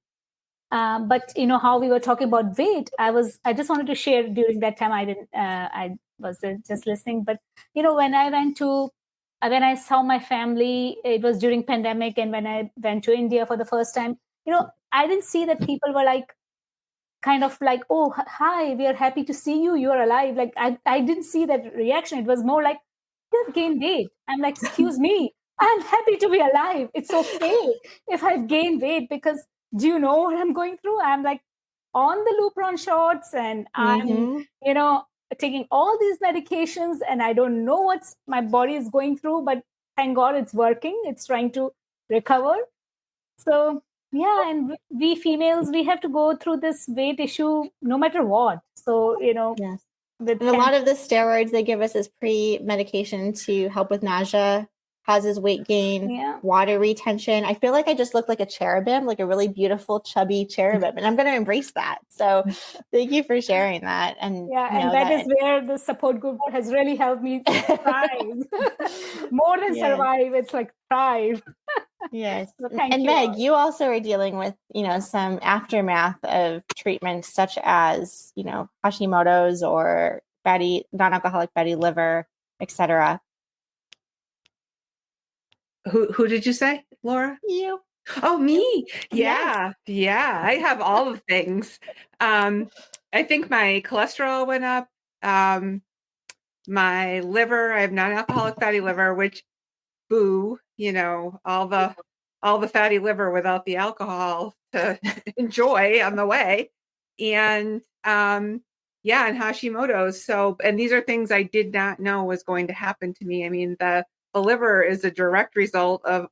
But how we were talking about weight, I just wanted to share during that time. I was just listening, but when I saw my family, it was during pandemic, and when I went to India for the first time, I didn't see that people were like, kind of like, oh, hi, we are happy to see you, you're alive. Like I didn't see that reaction. It was more like, you've gained weight. I'm like, excuse me, I'm happy to be alive. It's okay if I've gained weight, because do you know what I'm going through? I'm like on the Lupron shots, and I'm, taking all these medications, and I don't know what's my body is going through, but thank God it's working. It's trying to recover. So and we females, we have to go through this weight issue no matter what. So, yes. And a lot of the steroids they give us as pre-medication to help with nausea causes weight gain, water retention. I feel like I just look like a cherubim, like a really beautiful, chubby cherubim, and I'm going to embrace that. So thank you for sharing that. And and that is where the support group has really helped me thrive. More than survive, it's like thrive. Yes. So and Meg, you also are dealing with, some aftermath of treatments such as, Hashimoto's or non-alcoholic fatty liver, etc. Who did you say, Laura? You. Oh, me. Yeah. I have all the things. I think my cholesterol went up. My liver, I have non-alcoholic fatty liver, which boo, all the fatty liver without the alcohol to enjoy on the way. And and Hashimoto's. So, and these are things I did not know was going to happen to me. I mean, the liver is a direct result of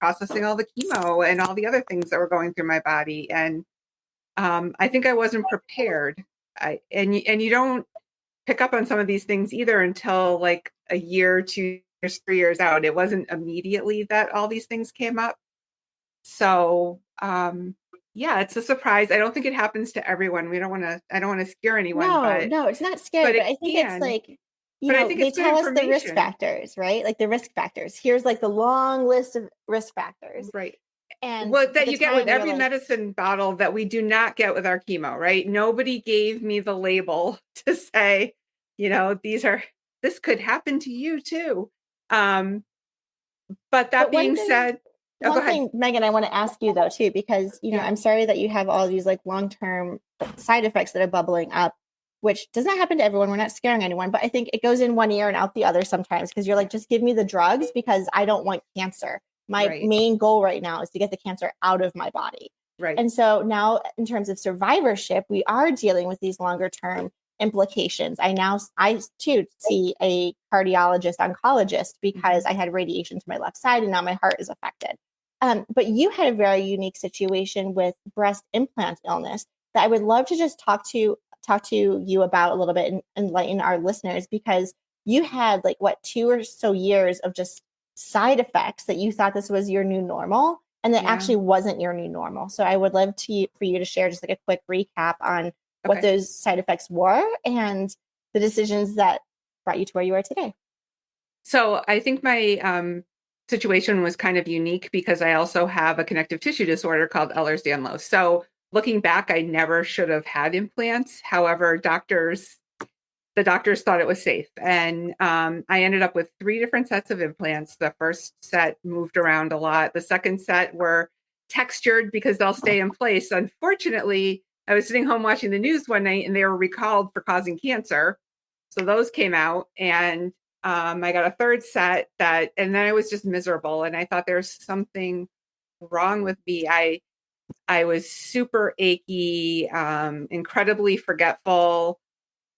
processing all the chemo and all the other things that were going through my body. And I think I wasn't prepared. And you don't pick up on some of these things either until like a year, 2 years, 3 years out. It wasn't immediately that all these things came up. So it's a surprise. I don't think it happens to everyone. I don't want to scare anyone. No, it's not scary, but I think it's like, they tell us the risk factors, right? Like the risk factors. Here's like the long list of risk factors. Right. And that you get with every medicine bottle that we do not get with our chemo, right? Nobody gave me the label to say, this could happen to you too. But being said, one thing, Megan, I want to ask you though too, because I'm sorry that you have all these like long-term side effects that are bubbling up, which does not happen to everyone. We're not scaring anyone, but I think it goes in one ear and out the other sometimes, because you're like, just give me the drugs because I don't want cancer. My main goal right now is to get the cancer out of my body. Right. And so now in terms of survivorship, we are dealing with these longer term implications. I too see a cardiologist, oncologist, because I had radiation to my left side and now my heart is affected. But you had a very unique situation with breast implant illness that I would love to just talk to you about a little bit and enlighten our listeners, because you had like what 2 or so years of just side effects that you thought this was your new normal, and that actually wasn't your new normal. So I would love for you to share just like a quick recap on what those side effects were and the decisions that brought you to where you are today. So I think my situation was kind of unique because I also have a connective tissue disorder called Ehlers-Danlos. So looking back, I never should have had implants. However, the doctors thought it was safe. And I ended up with 3 different sets of implants. The first set moved around a lot. The second set were textured because they'll stay in place. Unfortunately, I was sitting home watching the news one night and they were recalled for causing cancer. So those came out, and I got a third set and then I was just miserable. And I thought there's something wrong with me. I was super achy, incredibly forgetful.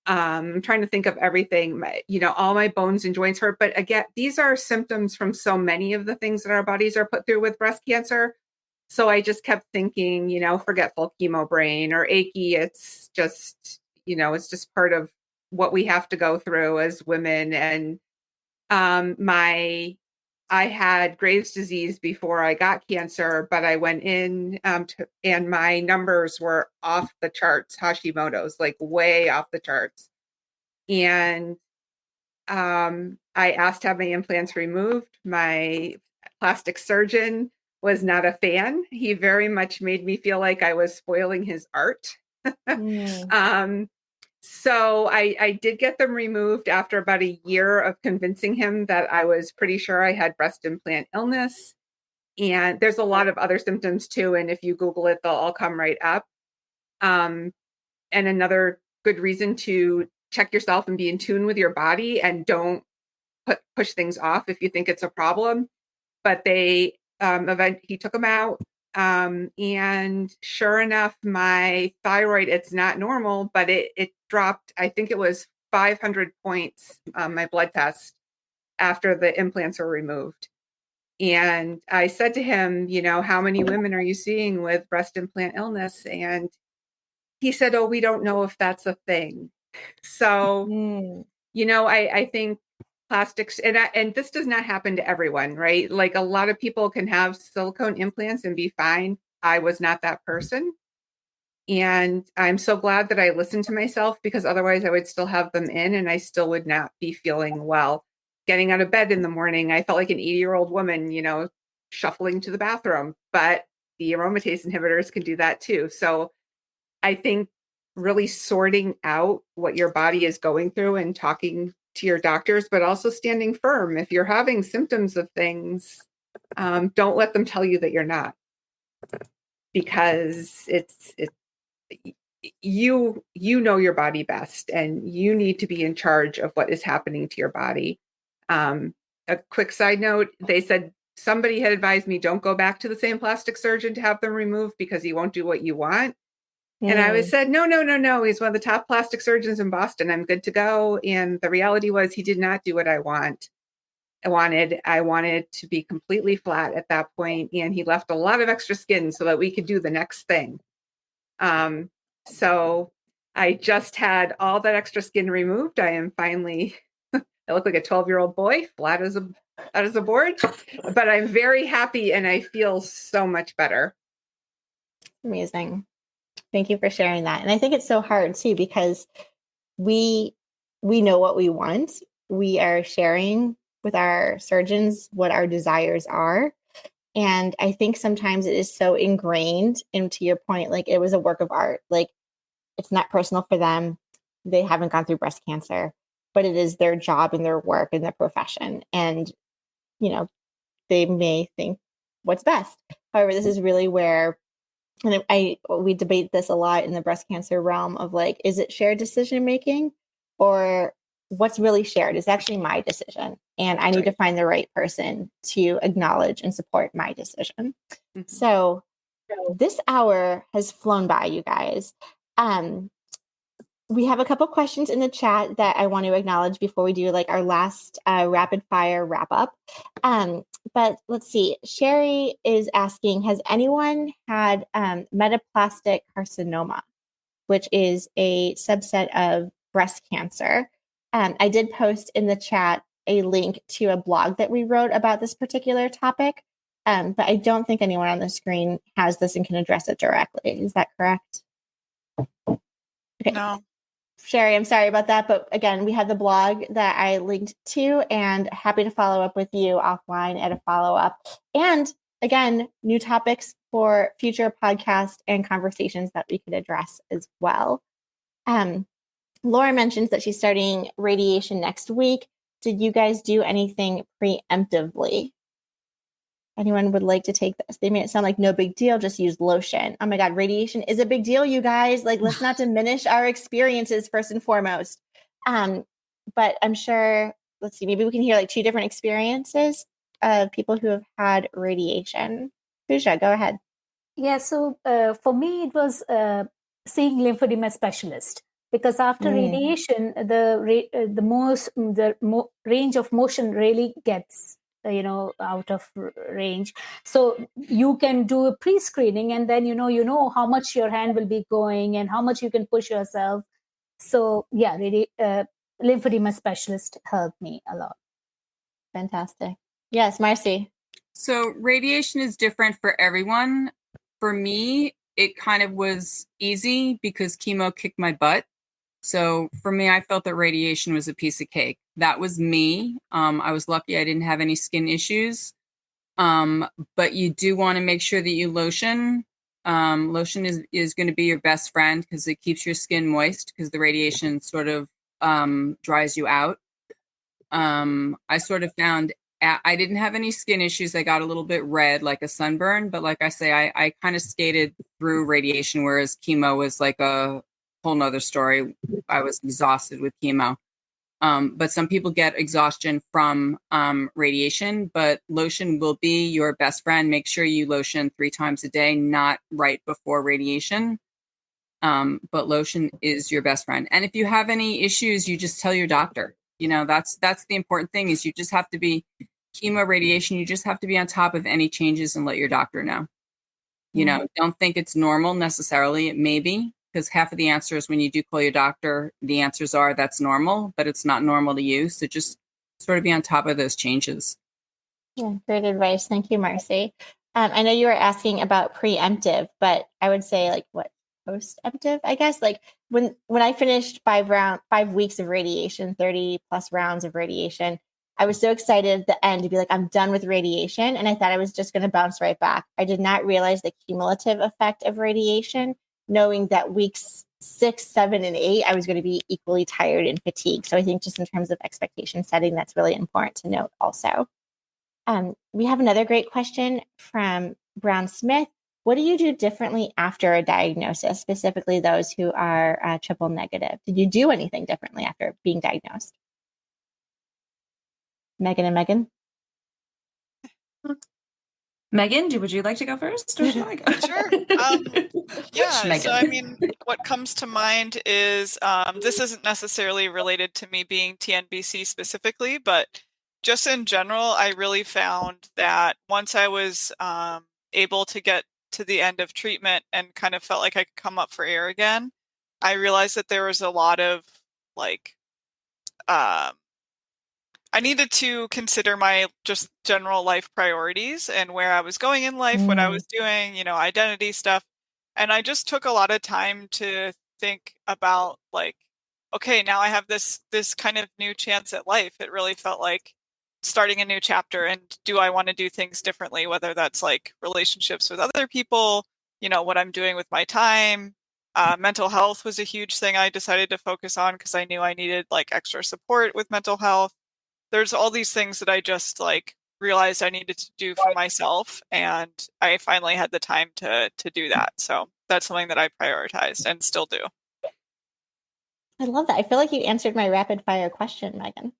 I'm trying to think of everything, all my bones and joints hurt. But again, these are symptoms from so many of the things that our bodies are put through with breast cancer. So I just kept thinking, forgetful chemo brain or achy. It's just, it's just part of what we have to go through as women. And I had Graves' disease before I got cancer, but I went in and my numbers were off the charts, Hashimoto's, like way off the charts. And I asked to have my implants removed. My plastic surgeon was not a fan. He very much made me feel like I was spoiling his art. So I did get them removed after about a year of convincing him that I was pretty sure I had breast implant illness. And there's a lot of other symptoms too. And if you Google it, they'll all come right up. And another good reason to check yourself and be in tune with your body and don't push things off if you think it's a problem. But he took them out. And sure enough, my thyroid, it's not normal, but it dropped, I think it was 500 points, my blood test after the implants were removed. And I said to him, how many women are you seeing with breast implant illness? And he said, oh, we don't know if that's a thing. So, I think plastics, and this does not happen to everyone, right? Like a lot of people can have silicone implants and be fine. I was not that person. And I'm so glad that I listened to myself, because otherwise I would still have them in and I still would not be feeling well. Getting out of bed in the morning, I felt like an 80-year-old woman, shuffling to the bathroom, but the aromatase inhibitors can do that too. So I think really sorting out what your body is going through and talking to your doctors, but also standing firm. If you're having symptoms of things, don't let them tell you that you're not, because you know your body best, and you need to be in charge of what is happening to your body. A quick side note, they said somebody had advised me, don't go back to the same plastic surgeon to have them removed because he won't do what you want. And I was said, no. He's one of the top plastic surgeons in Boston. I'm good to go. And the reality was he did not do what I wanted. I wanted to be completely flat at that point. And he left a lot of extra skin so that we could do the next thing. So I just had all that extra skin removed. I am finally, I look like a 12-year-old boy, flat as a board, but I'm very happy and I feel so much better. Amazing. Thank you for sharing that. And I think it's so hard too, because we know what we want. We are sharing with our surgeons what our desires are. And I think sometimes it is so ingrained, and to your point, like it was a work of art. Like it's not personal for them. They haven't gone through breast cancer, but it is their job and their work and their profession. And, they may think what's best. However, this is really where, and we debate this a lot in the breast cancer realm of like, is it shared decision making, or what's really shared is actually my decision, and I need to find the right person to acknowledge and support my decision. Mm-hmm. So this hour has flown by, you guys. We have a couple questions in the chat that I want to acknowledge before we do like our last rapid fire wrap up. But let's see. Sherry is asking, has anyone had metaplastic carcinoma, which is a subset of breast cancer? I did post in the chat a link to a blog that we wrote about this particular topic, but I don't think anyone on the screen has this and can address it directly. Is that correct? Okay. No. Sherry, I'm sorry about that. But again, we have the blog that I linked to, and happy to follow up with you offline at a follow-up. And again, new topics for future podcasts and conversations that we could address as well. Laura mentions that she's starting radiation next week. Did you guys do anything preemptively? Anyone would like to take this? They made it sound like no big deal, just use lotion. Oh my God, radiation is a big deal, you guys. Like, let's not diminish our experiences first and foremost. But I'm sure, let's see, maybe we can hear like 2 different experiences of people who have had radiation. Pooja, go ahead. Yeah, so for me, it was seeing lymphedema specialist, because after radiation, the range of motion really gets out of range. So you can do a pre-screening, and then you know how much your hand will be going and how much you can push yourself. So yeah, really, lymphedema specialist helped me a lot. Fantastic. Yes, Marcee. So radiation is different for everyone. For me, it kind of was easy because chemo kicked my butt. So for me, I felt that radiation was a piece of cake. That was me. I was lucky I didn't have any skin issues. But you do want to make sure that you lotion. Lotion is going to be your best friend because it keeps your skin moist, because the radiation sort of dries you out. I sort of found I didn't have any skin issues. I got a little bit red, like a sunburn, but like I say, I kind of skated through radiation, whereas chemo was like a whole nother story. I was exhausted with chemo. But some people get exhaustion from radiation, but lotion will be your best friend. Make sure you lotion 3 times a day, not right before radiation. But lotion is your best friend. And if you have any issues, you just tell your doctor. That's the important thing, is you just have to be chemo, radiation. You just have to be on top of any changes and let your doctor know. Don't think it's normal necessarily. It may be, because half of the answers when you do call your doctor, the answers are that's normal, but it's not normal to you. So just sort of be on top of those changes. Yeah, great advice. Thank you, Marcee. I know you were asking about preemptive, but I would say like what post-emptive, I guess. Like when I finished 5 weeks of radiation, 30 plus rounds of radiation, I was so excited at the end to be like, I'm done with radiation. And I thought I was just going to bounce right back. I did not realize the cumulative effect of radiation, knowing that weeks 6, 7, and 8, I was going to be equally tired and fatigued. So I think just in terms of expectation setting, that's really important to note also. We have another great question from Brown Smith. What do you do differently after a diagnosis, specifically those who are triple negative? Did you do anything differently after being diagnosed? Meghan and Meghan? Meghan, would you like to go first? Or should I go? Sure. Yeah. So, I mean, what comes to mind is this isn't necessarily related to me being TNBC specifically, but just in general, I really found that once I was able to get to the end of treatment and kind of felt like I could come up for air again, I realized that there was a lot of like, I needed to consider my just general life priorities and where I was going in life, what I was doing, identity stuff. And I just took a lot of time to think about like, okay, now I have this kind of new chance at life. It really felt like starting a new chapter. And do I want to do things differently, whether that's like relationships with other people, what I'm doing with my time. Mental health was a huge thing I decided to focus on because I knew I needed like extra support with mental health. There's all these things that I just like realized I needed to do for myself, and I finally had the time to do that. So that's something that I prioritized and still do. I love that. I feel like you answered my rapid fire question, Meghan.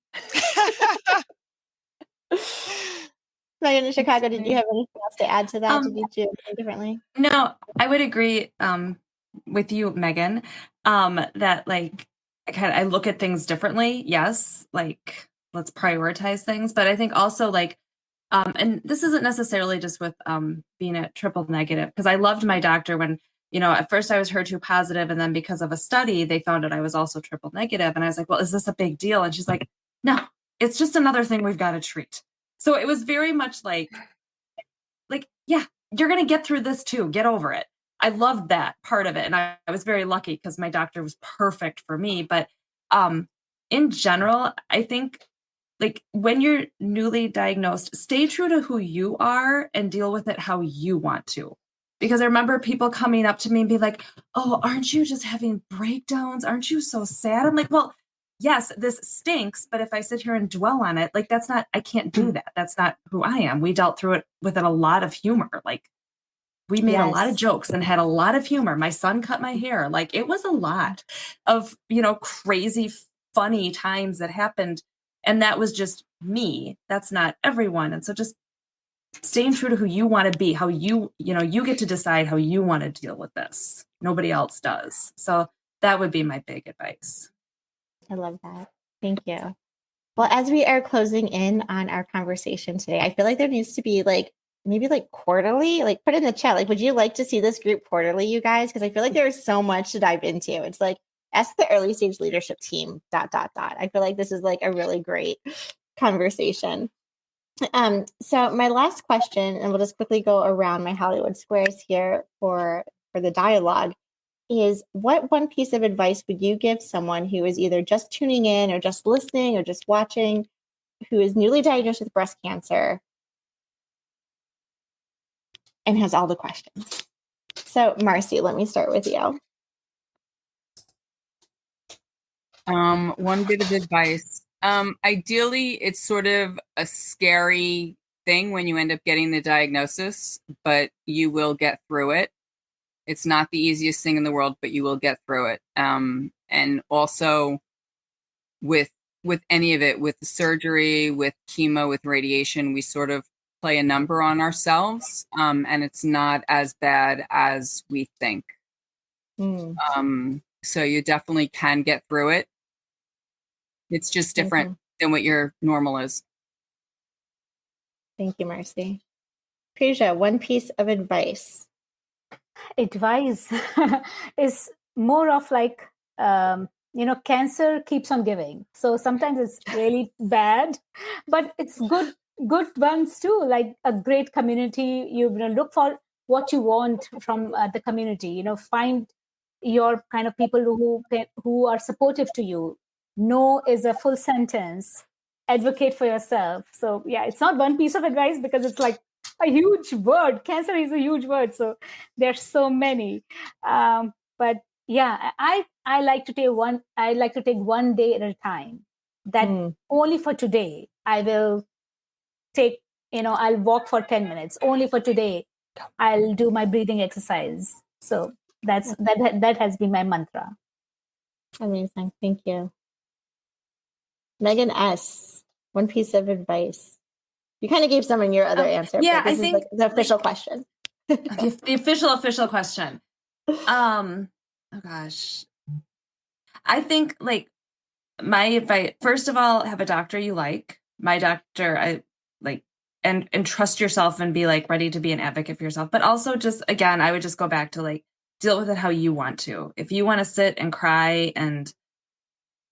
Meghan in Chicago, did you have anything else to add to that? Did you do anything differently? No, I would agree with you, Meghan, that like I look at things differently. Yes, like let's prioritize things. But I think also like, and this isn't necessarily just with being a triple negative, because I loved my doctor when At first I was HER2 positive, and then because of a study, they found out I was also triple negative. And I was like, well, is this a big deal? And she's like, no, it's just another thing we've got to treat. So it was very much like, yeah, you're going to get through this too. Get over it. I loved that part of it. And I was very lucky because my doctor was perfect for me. But in general, I think when you're newly diagnosed, stay true to who you are and deal with it how you want to. Because I remember people coming up to me and be like, oh, aren't you just having breakdowns? Aren't you so sad? I'm like, well, yes, this stinks. But if I sit here and dwell on it, I can't do that. That's not who I am. We dealt through it with a lot of humor. We made a lot of jokes and had a lot of humor. My son cut my hair. It was a lot of, crazy, funny times that happened. And that was just me. That's not everyone. And so just staying true to who you want to be, how you get to decide how you want to deal with this. Nobody else does. So that would be my big advice. I love that. Thank you. Well, as we are closing in on our conversation today, I feel like there needs to be maybe quarterly, put in the chat. Would you like to see this group quarterly, you guys? Because I feel like there's so much to dive into. It's ask the early stage leadership team, ... I feel like this is a really great conversation. So my last question, and we'll just quickly go around my Hollywood squares here for the dialogue, is what one piece of advice would you give someone who is either just tuning in or just listening or just watching, who is newly diagnosed with breast cancer and has all the questions? So Marcee, let me start with you. One bit of advice. Ideally, it's sort of a scary thing when you end up getting the diagnosis, but you will get through it. It's not the easiest thing in the world, but you will get through it. And also with any of it, with the surgery, with chemo, with radiation, we sort of play a number on ourselves. And it's not as bad as we think. So you definitely can get through it. It's just different than what your normal is. Thank you, Marcee. Pooja, one piece of advice. Advice is more of cancer keeps on giving. So sometimes it's really bad, but it's good ones too, like a great community. You look for what you want from the community, find your kind of people who are supportive to you. No is a full sentence. Advocate for yourself. So yeah, it's not one piece of advice because it's a huge word. Cancer is a huge word. So there's so many. But yeah, I like to take one day at a time. That only for today, I will take, I'll walk for 10 minutes. Only for today, I'll do my breathing exercise. So that has been my mantra. Amazing. Thank you. Meghan S., one piece of advice. You kind of gave some in your other answer. Yeah, but this I think is the official question. The official question. Oh gosh. I think my advice, first of all, have a doctor you like. My doctor, I like, and trust yourself and be ready to be an advocate for yourself. But also just, again, I would just go back to deal with it how you want to. If you want to sit and cry and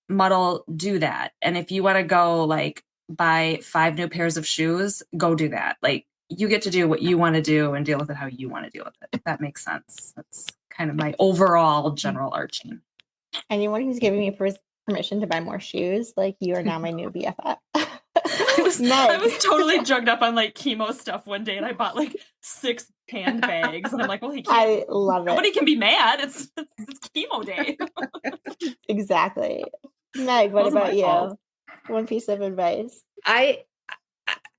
muddle, do that. And if you want to go buy 5 new pairs of shoes, go do that. You get to do what you want to do and deal with it how you want to deal with it. If that makes sense. That's kind of my overall general arching. Anyone who's giving me permission to buy more shoes, you are now my new BFF. I was totally drugged up on chemo stuff one day, and I bought 6 handbags, and I'm like, well, I love it. Nobody can be mad. It's chemo day. Exactly. Meg, what about you? Fault. One piece of advice. My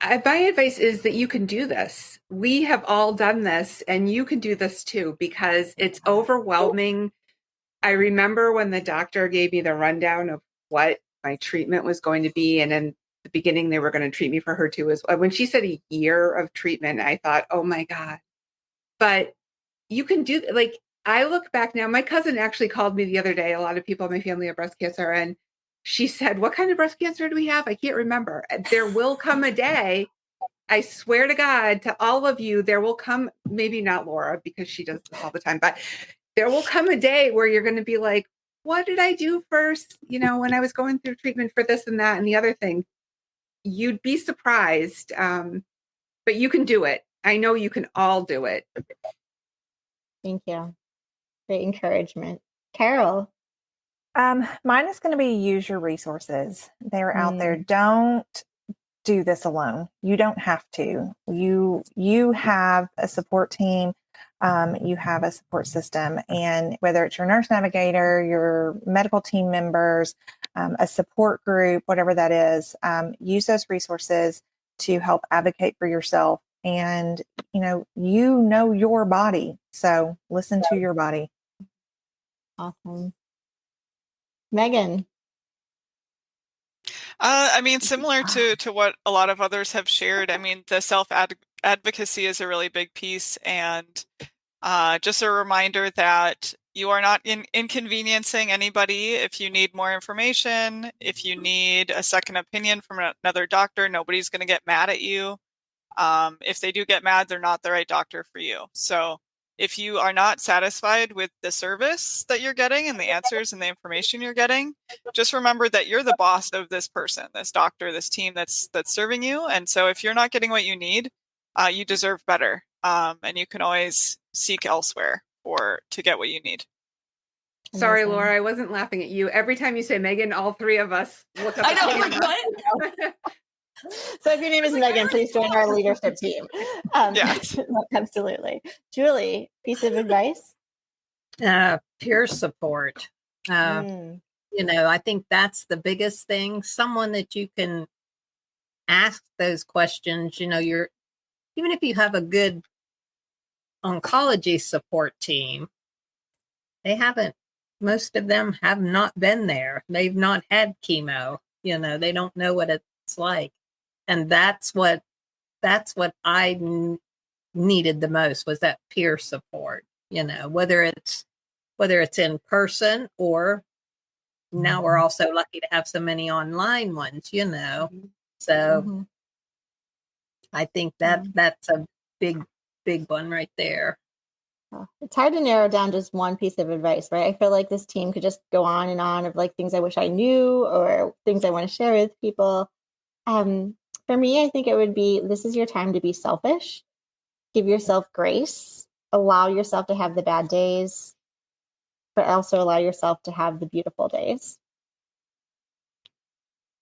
advice is that you can do this. We have all done this, and you can do this too, because it's overwhelming. I remember when the doctor gave me the rundown of what my treatment was going to be, and in the beginning they were going to treat me for HER2. When she said a year of treatment, I thought, oh my God. But you can do, I look back now, my cousin actually called me the other day. A lot of people in my family have breast cancer, and she said, what kind of breast cancer do we have? I can't remember. There will come a day I swear to God, to all of you, there will come, maybe not Laura, because she does this all the time, but there will come a day where you're going to be like, what did I do first? You know, when I was going through treatment for this and that and the other thing, you'd be surprised. But you can do it. I know you can all do it. Thank you. Great encouragement. Carol. Mine is going to be use your resources. They're out there. Don't do this alone. You don't have to. You have a support team. You have a support system, and whether it's your nurse navigator, your medical team members, a support group, whatever that is, use those resources to help advocate for yourself. And you know your body, so listen to your body. Awesome. Meghan. I mean, similar to what a lot of others have shared, I mean, the self-advocacy is a really big piece. And just a reminder that you are not inconveniencing anybody. If you need more information, if you need a second opinion from another doctor, nobody's going to get mad at you. If they do get mad, they're not the right doctor for you. So if you are not satisfied with the service that you're getting and the answers and the information you're getting, just remember that you're the boss of this person, this doctor, this team that's serving you. And so if you're not getting what you need, you deserve better. And you can always seek elsewhere to get what you need. Sorry, Laura, I wasn't laughing at you. Every time you say Meghan, all three of us look up. I know, like, what? So if your name is Meghan, please join our leadership team. Yes. Absolutely. Julie, piece of advice? Peer support. I think that's the biggest thing. Someone that you can ask those questions. Even if you have a good oncology support team, most of them have not been there. They've not had chemo. They don't know what it's like. And that's what I needed the most, was that peer support, whether it's in person, or now we're also lucky to have so many online ones, so I think that's a big one right there. It's hard to narrow down just one piece of advice, right? I feel like this team could just go on and on of like things I wish I knew or things I want to share with people. For me, I think it would be, this is your time to be selfish. Give yourself grace. Allow yourself to have the bad days, but also allow yourself to have the beautiful days.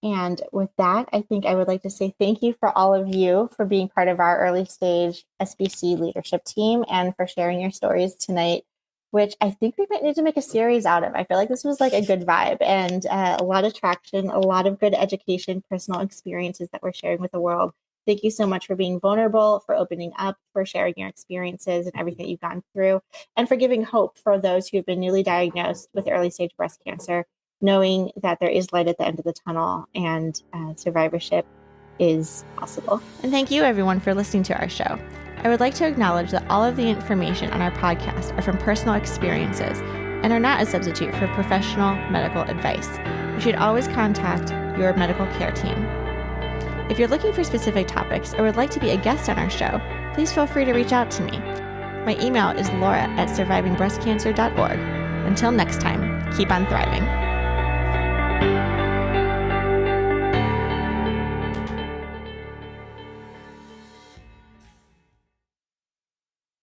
And with that, I think I would like to say thank you for all of you for being part of our early stage SBC leadership team and for sharing your stories tonight, which I think we might need to make a series out of. I feel like this was like a good vibe and a lot of traction, a lot of good education, personal experiences that we're sharing with the world. Thank you so much for being vulnerable, for opening up, for sharing your experiences and everything you've gone through, and for giving hope for those who have been newly diagnosed with early stage breast cancer, knowing that there is light at the end of the tunnel and survivorship is possible. And thank you everyone for listening to our show. I would like to acknowledge that all of the information on our podcast are from personal experiences and are not a substitute for professional medical advice. You should always contact your medical care team. If you're looking for specific topics or would like to be a guest on our show, please feel free to reach out to me. My email is laura@survivingbreastcancer.org. Until next time, keep on thriving.